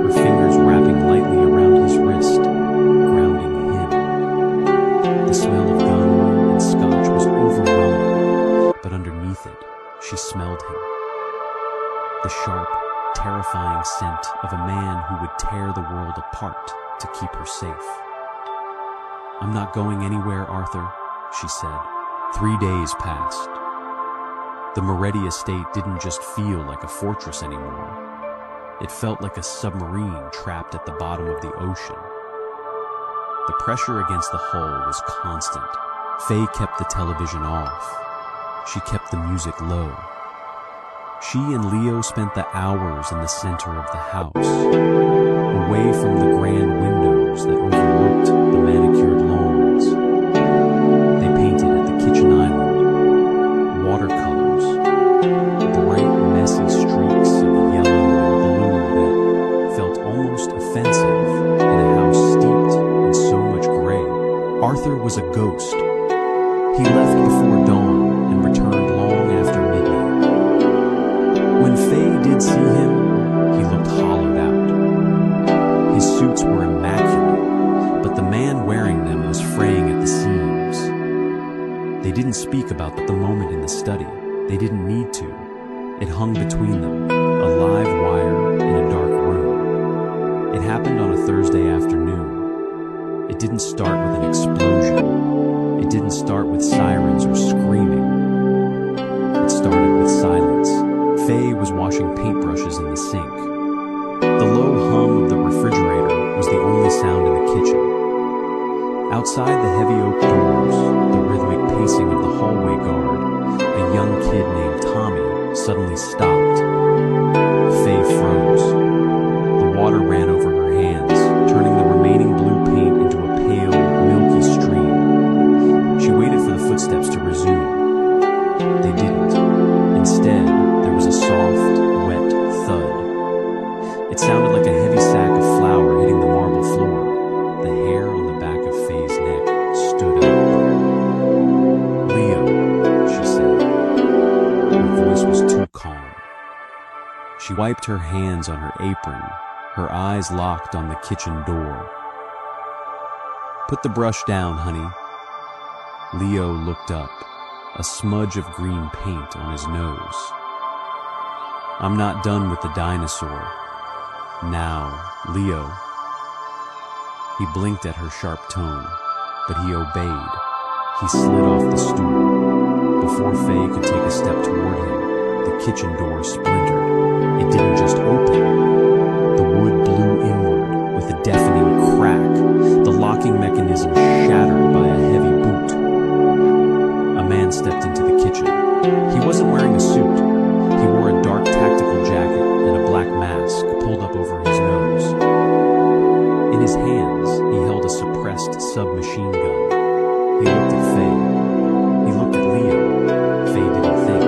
her fingers wrapping lightly around his wrist, grounding him. The smell of gunpowder and scotch was overwhelming, but underneath it, she smelled him. The sharp, terrifying scent of a man who would tear the world apart to keep her safe. I'm not going anywhere, Arthur, she said. 3 days passed. The Moretti estate didn't just feel like a fortress anymore. It felt like a submarine trapped at the bottom of the ocean. The pressure against the hull was constant. Faye kept the television off. She kept the music low. She and Leo spent the hours in the center of the house, away from the grand windows that overlooked the manicured lawns. They painted at the kitchen island, watercolors, bright, messy streaks of yellow and blue that felt almost offensive in a house steeped in so much gray. Arthur was a ghost. He left before dawn and returned long after midnight. When Faye did see him, he looked hollowed out. His suits were immaculate, but the man wearing them was fraying at the seams. They didn't speak about the moment in the study. They didn't need to. It hung between them, a live wire in a dark room. It happened on a Thursday afternoon. It didn't start with an explosion. It didn't start with sirens or screaming. It started with silence. Faye was washing paintbrushes in the sink. The low hum of the refrigerator was the only sound in the kitchen. Outside the heavy oak doors, the rhythmic pacing of the hallway guard, a young kid named Tommy suddenly stopped. Faye froze. The water ran over her hands, turning the remaining blue paint into a pale, milky stream. She waited for the footsteps to resume. They didn't. Instead, there was a soft, wet thud. It sounded like a heavy sack of flour hitting the marble floor. The hair on the back of Faye's neck stood up. Leo, she said. Her voice was too calm. She wiped her hands on her apron, her eyes locked on the kitchen door. Put the brush down, honey. Leo looked up, a smudge of green paint on his nose. I'm not done with the dinosaur. Now, Leo. He blinked at her sharp tone, but he obeyed. He slid off the stool. Before Faye could take a step toward him, the kitchen door splintered. It didn't just open. The wood blew inward with a deafening crack, the locking mechanism shattered by a heavy boot. A man stepped into the kitchen. He wasn't wearing a suit. He wore a dark tactical jacket and a black mask pulled up over his nose. In his hands, he held a suppressed submachine gun. He looked at Faye. He looked at Leo. Faye didn't think.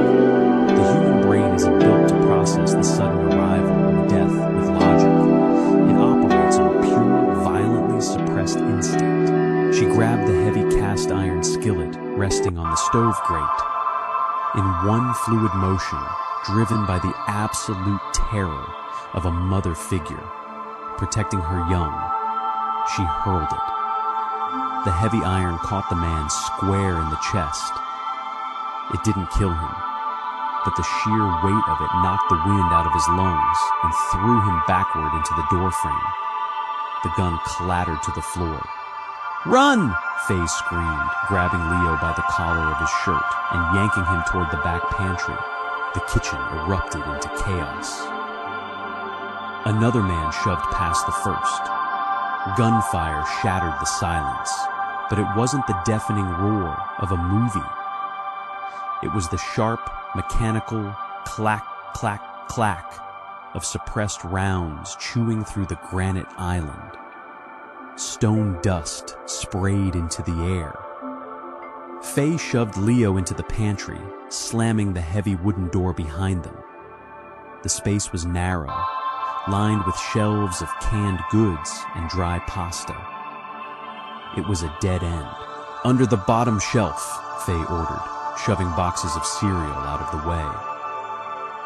The human brain isn't built to process the sudden arrival of death with logic. It operates on pure, violently suppressed instinct. She grabbed the heavy cast iron skillet resting on the stove grate. In one fluid motion, driven by the absolute terror of a mother figure, protecting her young, she hurled it. The heavy iron caught the man square in the chest. It didn't kill him. but the sheer weight of it knocked the wind out of his lungs and threw him backward into the doorframe. The gun clattered to the floor. "Run!" Faye screamed, grabbing Leo by the collar of his shirt and yanking him toward the back pantry. The kitchen erupted into chaos. Another man shoved past the first. Gunfire shattered the silence, but it wasn't the deafening roar of a movie. It was the sharp, mechanical clack, clack, clack of suppressed rounds chewing through the granite island. Stone dust sprayed into the air. Faye shoved Leo into the pantry, slamming the heavy wooden door behind them. The space was narrow, lined with shelves of canned goods and dry pasta. It was a dead end. "Under the bottom shelf," Faye ordered, shoving boxes of cereal out of the way.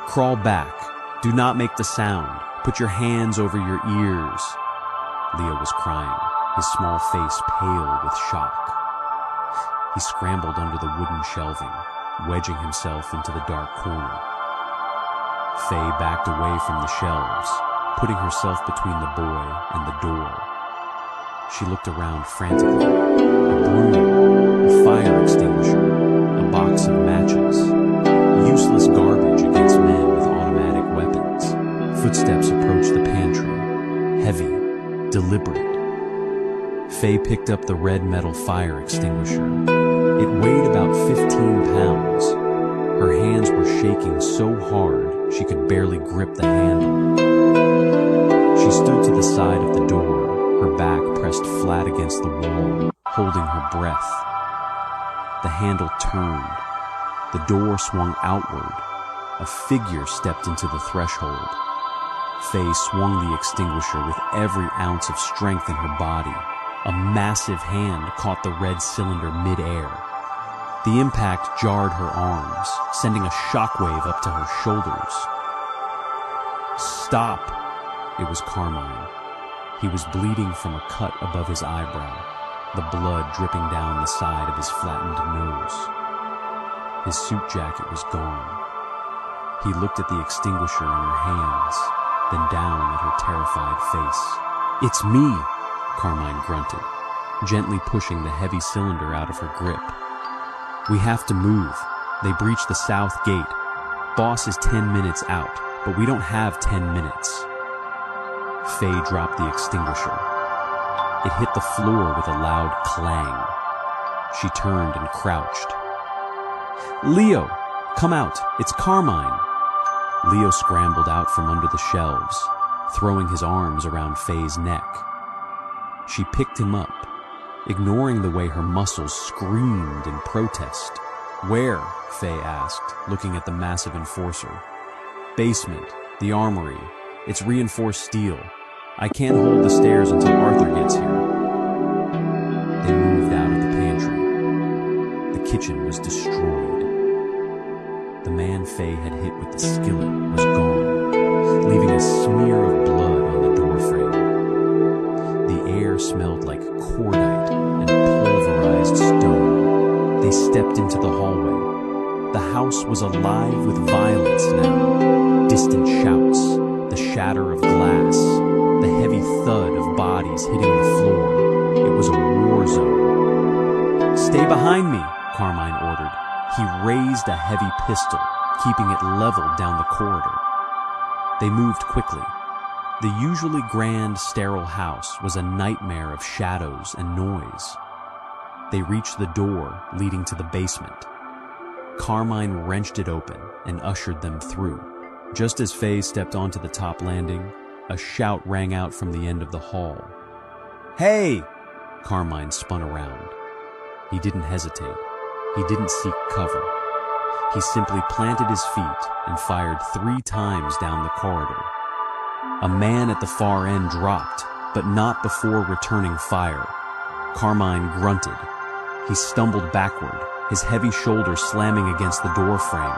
"Crawl back. Do not make the sound. Put your hands over your ears." Leo was crying, his small face pale with shock. He scrambled under the wooden shelving, wedging himself into the dark corner. Faye backed away from the shelves, putting herself between the boy and the door. She looked around frantically. A broom, a fire extinguisher, a box of matches. Useless garbage against men with automatic weapons. Footsteps approached the pantry, heavy, deliberate. Faye picked up the red metal fire extinguisher. It weighed about 15 pounds. Her hands were shaking so hard she could barely grip the handle. She stood to the side of the door, her back pressed flat against the wall, holding her breath. The handle turned. The door swung outward. A figure stepped into the threshold. Faye swung the extinguisher with every ounce of strength in her body. A massive hand caught the red cylinder mid-air. The impact jarred her arms, sending a shockwave up to her shoulders. "Stop!" It was Carmine. He was bleeding from a cut above his eyebrow, the blood dripping down the side of his flattened nose. His suit jacket was gone. He looked at the extinguisher in her hands, then down at her terrified face. "It's me!" Carmine grunted, gently pushing the heavy cylinder out of her grip. "We have to move. They breached the south gate. Boss is 10 minutes out, but we don't have 10 minutes. Faye dropped the extinguisher. It hit the floor with a loud clang. She turned and crouched. "Leo, come out. It's Carmine." Leo scrambled out from under the shelves, throwing his arms around Faye's neck. She picked him up, ignoring the way her muscles screamed in protest. "Where?" Faye asked, looking at the massive enforcer. "Basement, the armory. It's reinforced steel. I can't hold the stairs until Arthur gets here." They moved out of the pantry. The kitchen was destroyed. The man Faye had hit with the skillet was gone, leaving a smear of blood on the doorframe. The air smelled like cordite and pulverized stone. They stepped into the hallway. The house was alive with violence now. Distant shouts, the shatter of glass, the heavy thud of bodies hitting the floor. It was a war zone. "Stay behind me," Carmine ordered. He raised a heavy pistol, keeping it leveled down the corridor. They moved quickly. The usually grand, sterile house was a nightmare of shadows and noise. They reached the door leading to the basement. Carmine wrenched it open and ushered them through. Just as Faye stepped onto the top landing, a shout rang out from the end of the hall. "Hey!" Carmine spun around. He didn't hesitate. He didn't seek cover. He simply planted his feet and fired 3 times down the corridor. A man at the far end dropped, but not before returning fire. Carmine grunted. He stumbled backward, his heavy shoulders slamming against the door frame.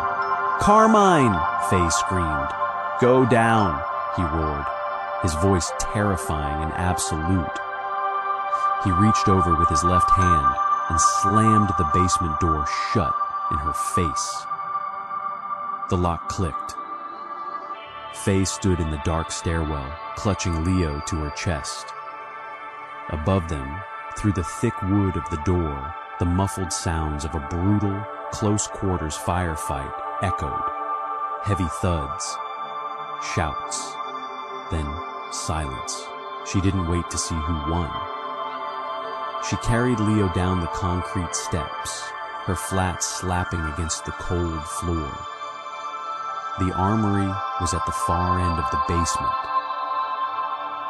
"Carmine!" Faye screamed. "Go down!" he roared, his voice terrifying and absolute. He reached over with his left hand and slammed the basement door shut in her face. The lock clicked. Faye stood in the dark stairwell, clutching Leo to her chest. Above them, through the thick wood of the door, the muffled sounds of a brutal, close-quarters firefight echoed. Heavy thuds, shouts, then silence. She didn't wait to see who won. She carried Leo down the concrete steps, her flat slapping against the cold floor. The armory was at the far end of the basement.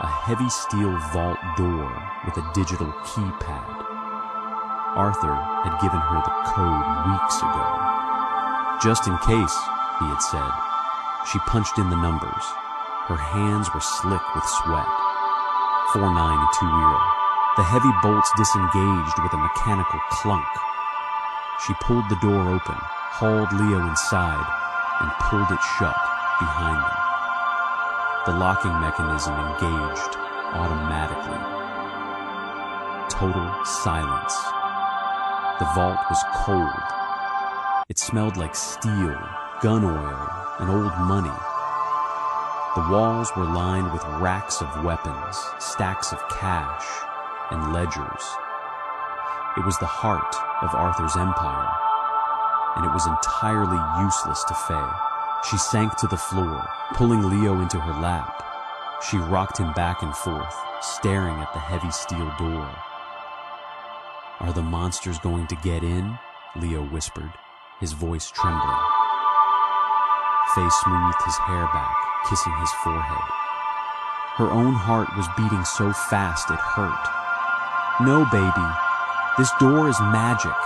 A heavy steel vault door with a digital keypad. Arthur had given her the code weeks ago. Just in case, he had said. She punched in the numbers. Her hands were slick with sweat. 4920. The heavy bolts disengaged with a mechanical clunk. She pulled the door open, hauled Leo inside, and pulled it shut behind them. The locking mechanism engaged automatically. Total silence. The vault was cold. It smelled like steel, gun oil, and old money. The walls were lined with racks of weapons, stacks of cash, and ledgers. It was the heart of Arthur's empire, and it was entirely useless to Faye. She sank to the floor, pulling Leo into her lap. She rocked him back and forth, staring at the heavy steel door. "Are the monsters going to get in?" Leo whispered, his voice trembling. Faye smoothed his hair back, kissing his forehead. Her own heart was beating so fast it hurt. "No, baby. This door is magic.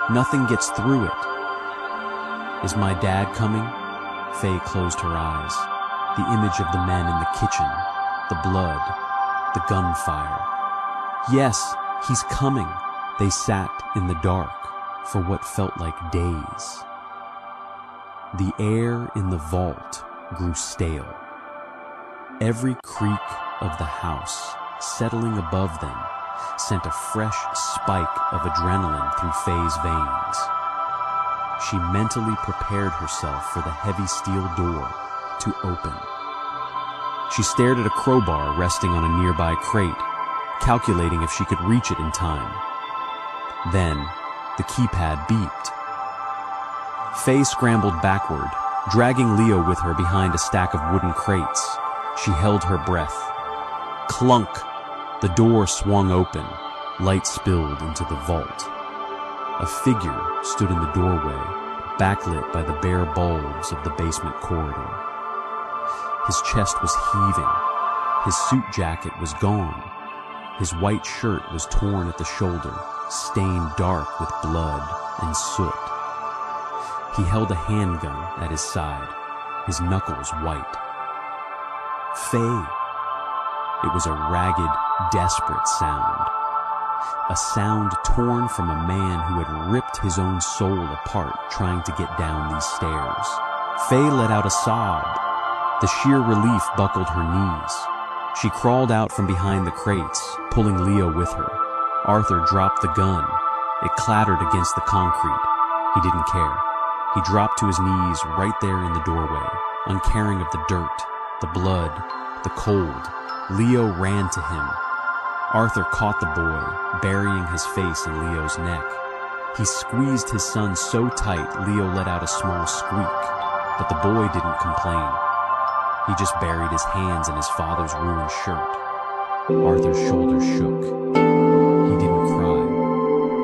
Nothing gets through it." "Is my dad coming?" Faye closed her eyes. The image of the men in the kitchen, the blood, the gunfire. "Yes, he's coming." They sat in the dark for what felt like days. The air in the vault grew stale. Every creak of the house, settling above them, sent a fresh spike of adrenaline through Faye's veins. She mentally prepared herself for the heavy steel door to open. She stared at a crowbar resting on a nearby crate, calculating if she could reach it in time. Then, the keypad beeped. Faye scrambled backward, dragging Leo with her behind a stack of wooden crates. She held her breath. Clunk! The door swung open. Light spilled into the vault. A figure stood in the doorway, backlit by the bare bulbs of the basement corridor. His chest was heaving. His suit jacket was gone. His white shirt was torn at the shoulder, stained dark with blood and soot. He held a handgun at his side, his knuckles white. Faye. It was a ragged, desperate sound. A sound torn from a man who had ripped his own soul apart trying to get down these stairs. Faye let out a sob. The sheer relief buckled her knees. She crawled out from behind the crates, pulling Leo with her. Arthur dropped the gun. It clattered against the concrete. He didn't care. He dropped to his knees right there in the doorway, uncaring of the dirt, the blood, the cold. Leo ran to him. Arthur caught the boy, burying his face in Leo's neck. He squeezed his son so tight Leo let out a small squeak, but the boy didn't complain. He just buried his hands in his father's ruined shirt. Arthur's shoulders shook. He didn't cry.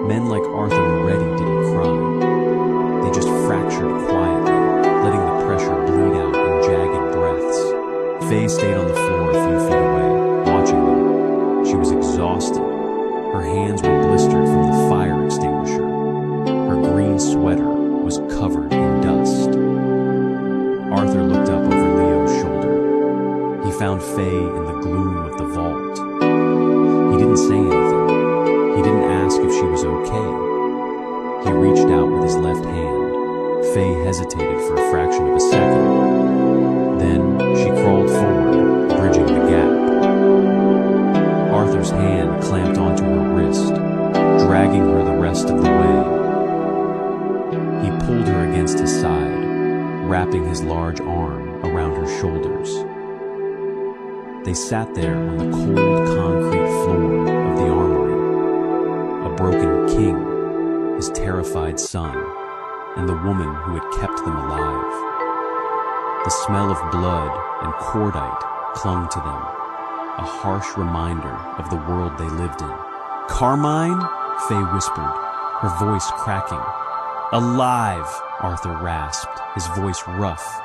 Men like Arthur already didn't cry. They just fractured quietly, letting the pressure bleed out in jagged breaths. Faye stayed on the floor a few feet away, watching them. She was exhausted. Her hands were blistered from the fire extinguisher. Her green sweater was covered in dust. Arthur looked up over Leo's shoulder. He found Faye in the gloom of the vault. He didn't say anything. He didn't ask if she was okay. He reached out with his left hand. Faye hesitated for a fraction of a second. Then she crawled forward, bridging the gap. Arthur's hand clamped onto her wrist, dragging her the rest of the way. He pulled her against his side, wrapping They sat there on the cold concrete floor of the armory. A broken king, his terrified son, and the woman who had kept them alive. The smell of blood and cordite clung to them, a harsh reminder of the world they lived in. "Carmine?" Faye whispered, her voice cracking. "Alive!" Arthur rasped, his voice rough.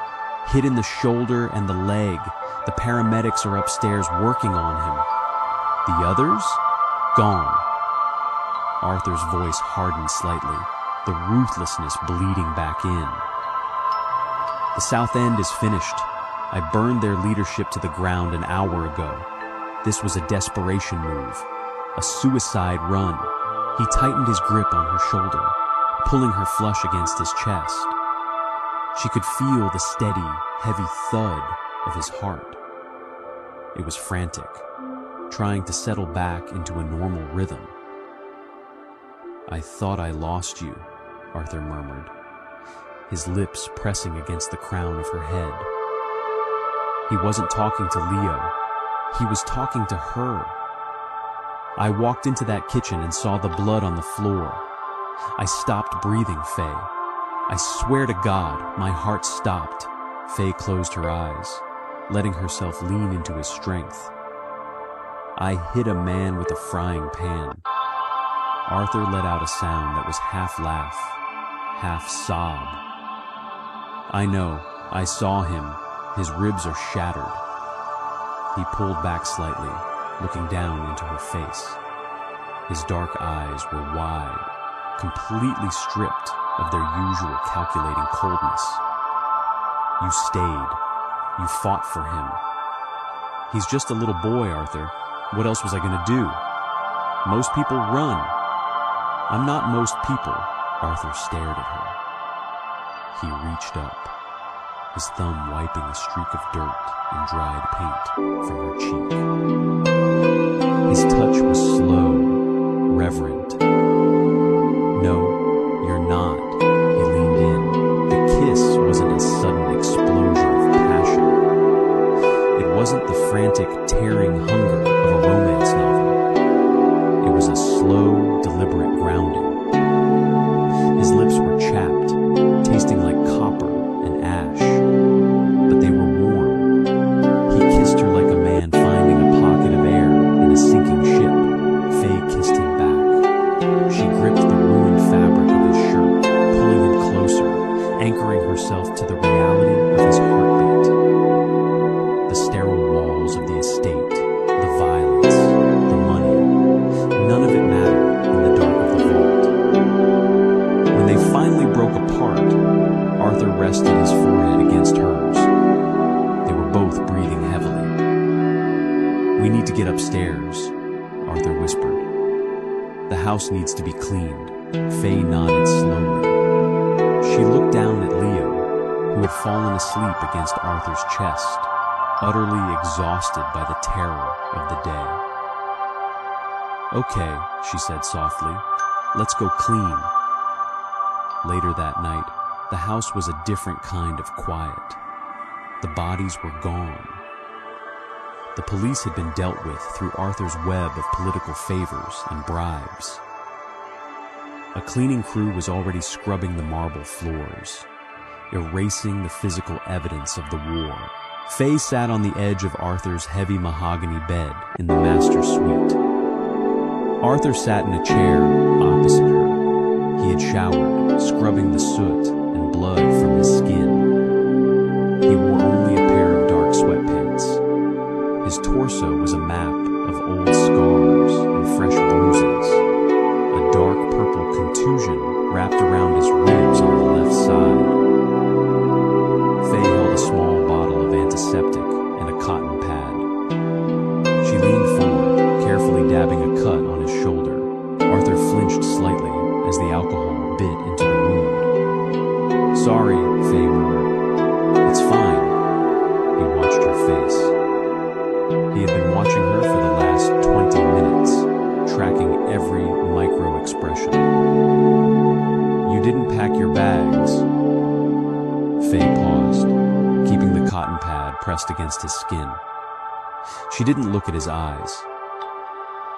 "Hit in the shoulder and the leg. The paramedics are upstairs working on him. The others? Gone." Arthur's voice hardened slightly, the ruthlessness bleeding back in. "The South End is finished. I burned their leadership to the ground an hour ago. This was a desperation move, a suicide run." He tightened his grip on her shoulder, pulling her flush against his chest. She could feel the steady, heavy thud of his heart. It was frantic, trying to settle back into a normal rhythm. "I thought I lost you," Arthur murmured, his lips pressing against the crown of her head. He wasn't talking to Leo. He was talking to her. "I walked into that kitchen and saw the blood on the floor. I stopped breathing, Faye. I swear to God, my heart stopped." Faye closed her eyes, letting herself lean into his strength. "I hit a man with a frying pan." Arthur let out a sound that was half laugh, half sob. "I know. I saw him. His ribs are shattered." He pulled back slightly, looking down into her face. His dark eyes were wide, completely stripped of their usual calculating coldness. "You stayed. You fought for him." "He's just a little boy, Arthur. What else was I going to do? Most people run." "I'm not most people." Arthur stared at her. He reached up, his thumb wiping a streak of dirt and dried paint from her cheek. His touch was slow, reverent. "No, you're not." He leaned in. The kiss wasn't a sudden explosion of passion. It wasn't the frantic, tearing hunger of a romance novel. It was a slow, deliberate grounding. His lips were chapped, tasting like copper and ash, but they were warm. He kissed her like a man finding a pocket of air in a sinking ship. Faye kissed him back. She gripped the ruined fabric of his shirt, pulling him closer, anchoring herself to the reality of his heartbeat. The sterile walls of the estate, the violence, the money, none of it mattered in the dark of the vault. When they finally broke apart, Arthur rested his forehead against hers. They were both breathing heavily. "We need to get upstairs," Arthur whispered. "The house needs to be cleaned." Faye nodded slowly. She looked down at Leo, who had fallen asleep against Arthur's chest, utterly exhausted by the terror of the day. "Okay," she said softly, "let's go clean." Later that night, the house was a different kind of quiet. The bodies were gone. The police had been dealt with through Arthur's web of political favors and bribes. A cleaning crew was already scrubbing the marble floors, erasing the physical evidence of the war. Faye sat on the edge of Arthur's heavy mahogany bed in the master suite. Arthur sat in a chair opposite her. He had showered, scrubbing the soot and blood from his skin. He wore only a pair of dark sweatpants. His torso was a map of old scars and fresh bruises. A dark purple contusion wrapped around his ribs on the left side. Faye held a small bottle of antiseptic and a cotton pad. She leaned forward, carefully dabbing a cut on his shoulder. Arthur flinched slightly as the alcohol bit into the wound. "Sorry," Faye murmured. "It's fine." He watched her face. He had been watching her for the last 20 minutes, tracking every micro-expression. "You didn't pack your bags." Faye paused, keeping the cotton pad pressed against his skin. She didn't look at his eyes.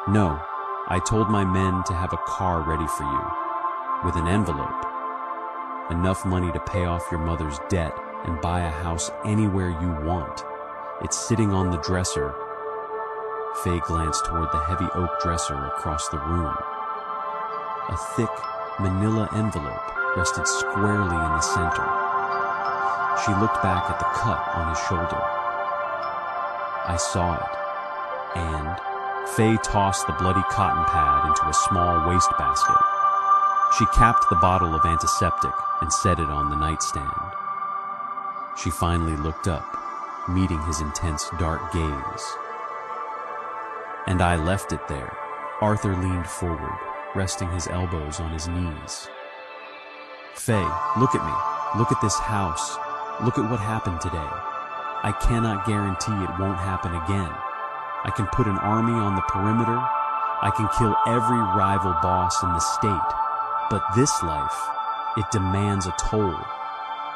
"No, I told my men to have a car ready for you, with an envelope. Enough money to pay off your mother's debt and buy a house anywhere you want. It's sitting on the dresser." Faye glanced toward the heavy oak dresser across the room. A thick, manila envelope rested squarely in the center. She looked back at the cut on his shoulder. "I saw it," and Faye tossed the bloody cotton pad into a small wastebasket. She capped the bottle of antiseptic and set it on the nightstand. She finally looked up, meeting his intense, dark gaze. "And I left it there." Arthur leaned forward, resting his elbows on his knees. "Faye, look at me. Look at this house. Look at what happened today. I cannot guarantee it won't happen again. I can put an army on the perimeter. I can kill every rival boss in the state. But this life, it demands a toll.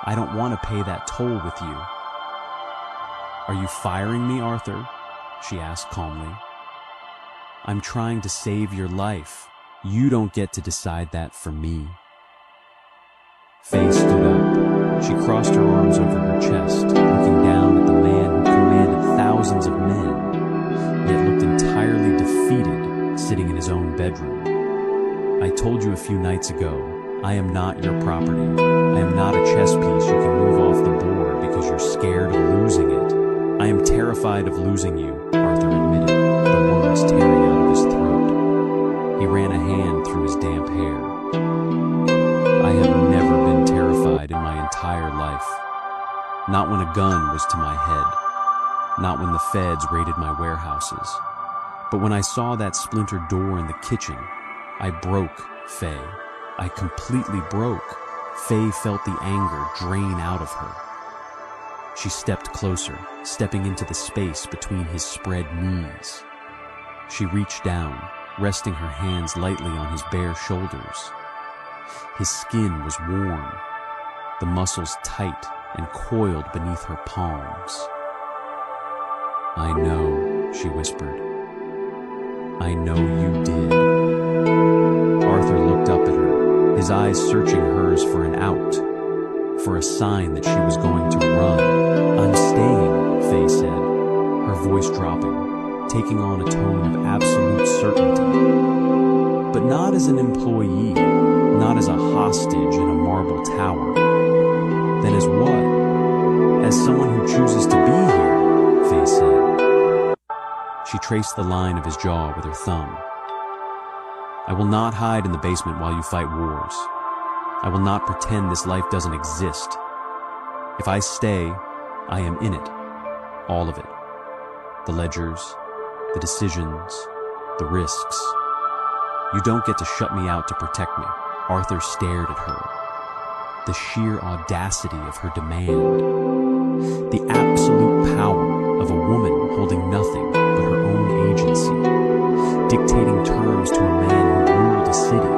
I don't want to pay that toll with you." "Are you firing me, Arthur?" she asked calmly. "I'm trying to save your life. You don't get to decide that for me." Faye stood up. She crossed her arms over her chest, looking down at the man who commanded thousands of men, yet looked entirely defeated, sitting in his own bedroom. "I told you a few nights ago, I am not your property. I am not a chess piece you can move off the board because you're scared of losing it. I am terrified of losing you," Arthur admitted, the words tearing out of his throat. He ran a hand through his damp hair. "I have never been terrified in my entire life. Not when a gun was to my head. Not when the feds raided my warehouses. But when I saw that splintered door in the kitchen, I broke, Faye. I completely broke." Faye felt the anger drain out of her. She stepped closer, stepping into the space between his spread knees. She reached down, resting her hands lightly on his bare shoulders. His skin was warm, the muscles tight and coiled beneath her palms. "I know," she whispered. "I know you did." Arthur looked up at her, his eyes searching hers for an out, for a sign that she was going to run. "I'm staying," Faye said, her voice dropping, taking on a tone of absolute certainty. "But not as an employee, not as a hostage in a marble tower." "Then as what?" "As someone who chooses to be here," Faye said. She traced the line of his jaw with her thumb. "I will not hide in the basement while you fight wars. I will not pretend this life doesn't exist. If I stay, I am in it. All of it. The ledgers, the decisions, the risks. You don't get to shut me out to protect me." Arthur stared at her. The sheer audacity of her demand. The absolute power of a woman holding nothing but her own agency, dictating terms to a man who ruled a city.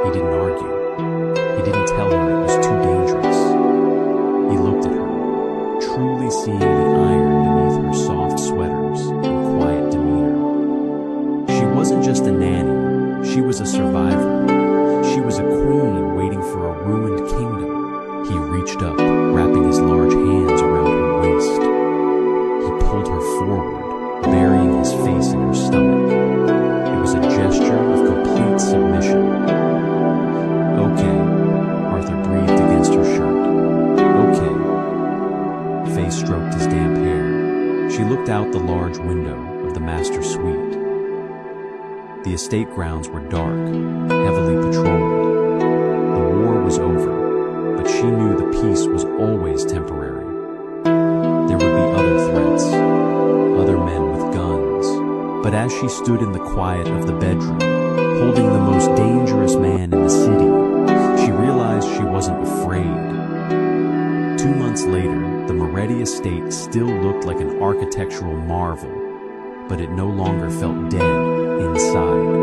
He didn't argue. He didn't tell her it was too dangerous. He looked at her, truly seeing the iron beneath her soft sweaters and quiet demeanor. She wasn't just a nanny. She was a survivor. She was a queen waiting for a ruined kingdom. He reached up, wrapping his large hands around her waist. He pulled her forward, burying his face in her stomach. It was a gesture of complete submission. "Okay," Arthur breathed against her shirt. "Okay." Faye stroked his damp hair. She looked out the large window of the master suite. The estate grounds were dark, heavily patrolled. The war was over, but she knew the peace was always temporary. There would be other threats, other men with guns. But as she stood in the quiet of the bedroom, holding the most dangerous man in the city, she realized she wasn't afraid. 2 months later, the Moretti estate still looked like an architectural marvel, but it no longer felt dead inside.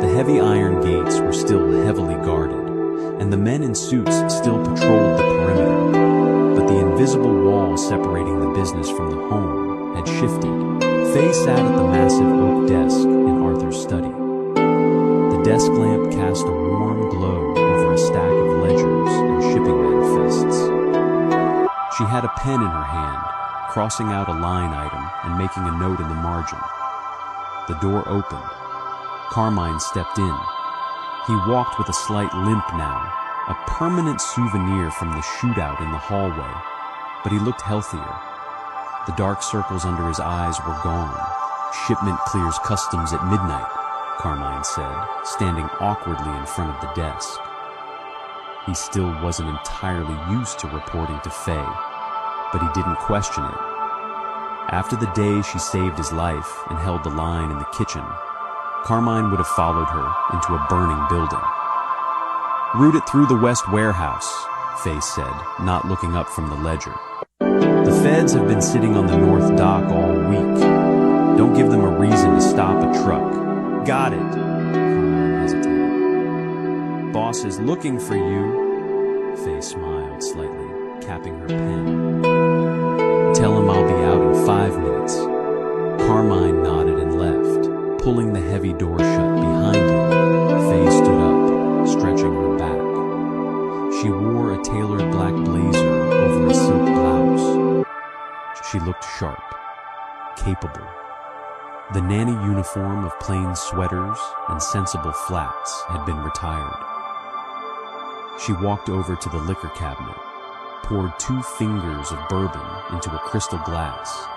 The heavy iron gates were still heavily guarded, and the men in suits still patrolled the perimeter, but the invisible wall separating the business from the home had shifted, Faye sat at the massive oak desk in Arthur's study. The desk lamp cast a warm glow over a stack of ledgers and shipping manifests. She had a pen in her hand, crossing out a line item and making a note in the margin. The door opened. Carmine stepped in. He walked with a slight limp now, a permanent souvenir from the shootout in the hallway, but he looked healthier. The dark circles under his eyes were gone. "Shipment clears customs at midnight," Carmine said, standing awkwardly in front of the desk. He still wasn't entirely used to reporting to Faye, but he didn't question it. After the day she saved his life and held the line in the kitchen, Carmine would have followed her into a burning building. "Route it through the West Warehouse," Faye said, not looking up from the ledger. "The feds have been sitting on the North Dock all week. Don't give them a reason to stop a truck." "Got it." Carmine hesitated. "Boss is looking for you." Faye smiled slightly, capping her pen. "Tell him I'll be out in 5 minutes." Carmine nodded and left, pulling the heavy door shut behind him. Faye stood up, stretching her back. She wore a tailored black blazer over a silk blouse. She looked sharp, capable. The nanny uniform of plain sweaters and sensible flats had been retired. She walked over to the liquor cabinet, poured 2 fingers of bourbon into a crystal glass,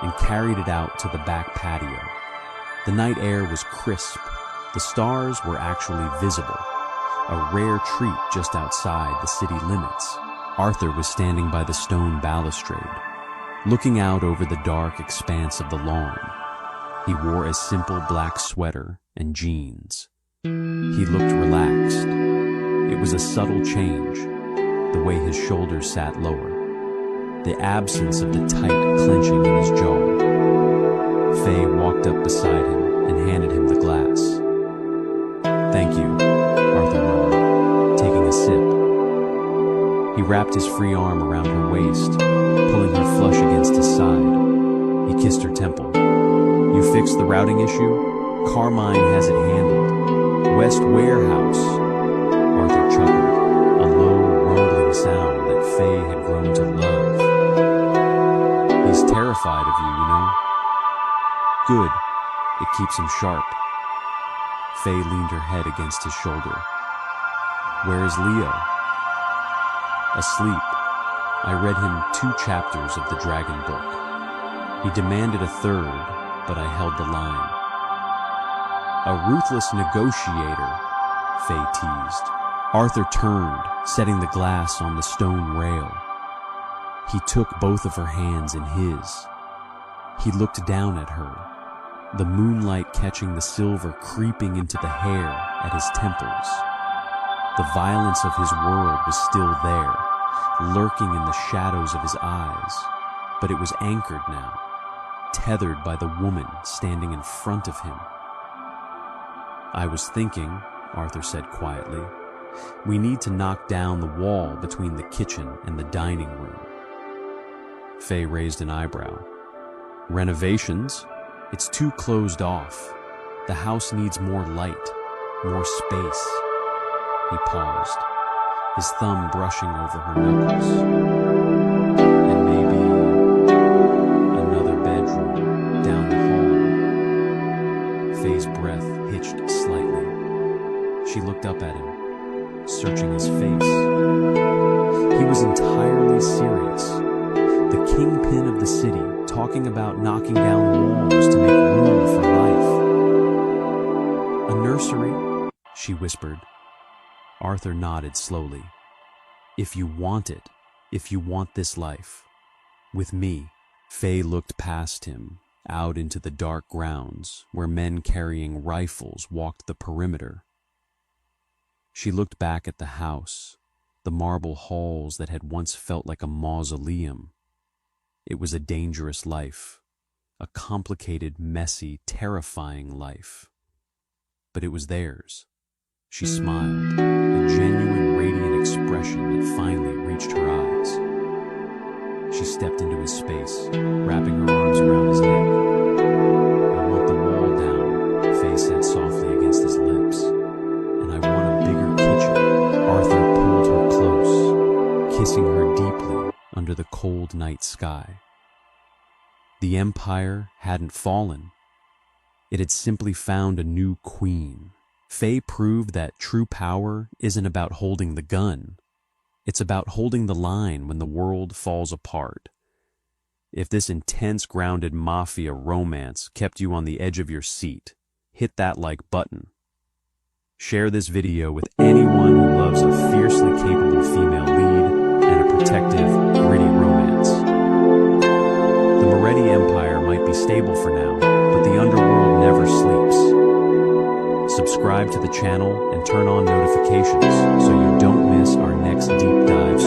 and carried it out to the back patio. The night air was crisp. The stars were actually visible, a rare treat just outside the city limits. Arthur was standing by the stone balustrade, looking out over the dark expanse of the lawn. He wore a simple black sweater and jeans. He looked relaxed. It was a subtle change, the way his shoulders sat lower, the absence of the tight clenching in his jaw. Faye walked up beside him and handed him the glass. "Thank you," Arthur murmured, taking a sip. He wrapped his free arm around her waist, pulling her flush against his side. He kissed her temple. "You fixed the routing issue? Carmine has it handled. West Warehouse." Arthur chuckled, a low, rumbling sound that Faye had grown to love. "He's terrified of you, you know." "Good. It keeps him sharp." Faye leaned her head against his shoulder. "Where is Leo?" "Asleep. I read him 2 chapters of the Dragon Book. He demanded a 3rd, but I held the line." "A ruthless negotiator," Faye teased. Arthur turned, setting the glass on the stone rail. He took both of her hands in his. He looked down at her, the moonlight catching the silver creeping into the hair at his temples. The violence of his world was still there, lurking in the shadows of his eyes, but it was anchored now, tethered by the woman standing in front of him. "I was thinking," Arthur said quietly, "we need to knock down the wall between the kitchen and the dining room." Faye raised an eyebrow. "Renovations? It's too closed off. The house needs more light, more space." He paused, his thumb brushing over her knuckles. "And maybe another bedroom down the hall." Faye's breath hitched slightly. She looked up at him, searching his face. He was entirely serious. The kingpin of the city, talking about knocking down walls to make room for life. "A nursery?" she whispered. Arthur nodded slowly. "If you want it, if you want this life. With me." Faye looked past him, out into the dark grounds where men carrying rifles walked the perimeter. She looked back at the house, the marble halls that had once felt like a mausoleum. It was a dangerous life, a complicated, messy, terrifying life. But it was theirs. She smiled, a genuine, radiant expression that finally reached her eyes. She stepped into his space, wrapping her arms around his neck. "I want the wall down," Faye said softly against his lips. "And I want a bigger kitchen." Arthur pulled her close, kissing her deeply under the cold night sky. The Empire hadn't fallen. It had simply found a new queen. Faye proved that true power isn't about holding the gun. It's about holding the line when the world falls apart. If this intense, grounded Mafia romance kept you on the edge of your seat, hit that like button. Share this video with anyone who loves a fiercely capable female lead and a protective, gritty romance. The Moretti Empire might be stable for now, but the underworld never sleeps. Subscribe to the channel and turn on notifications so you don't miss our next deep dive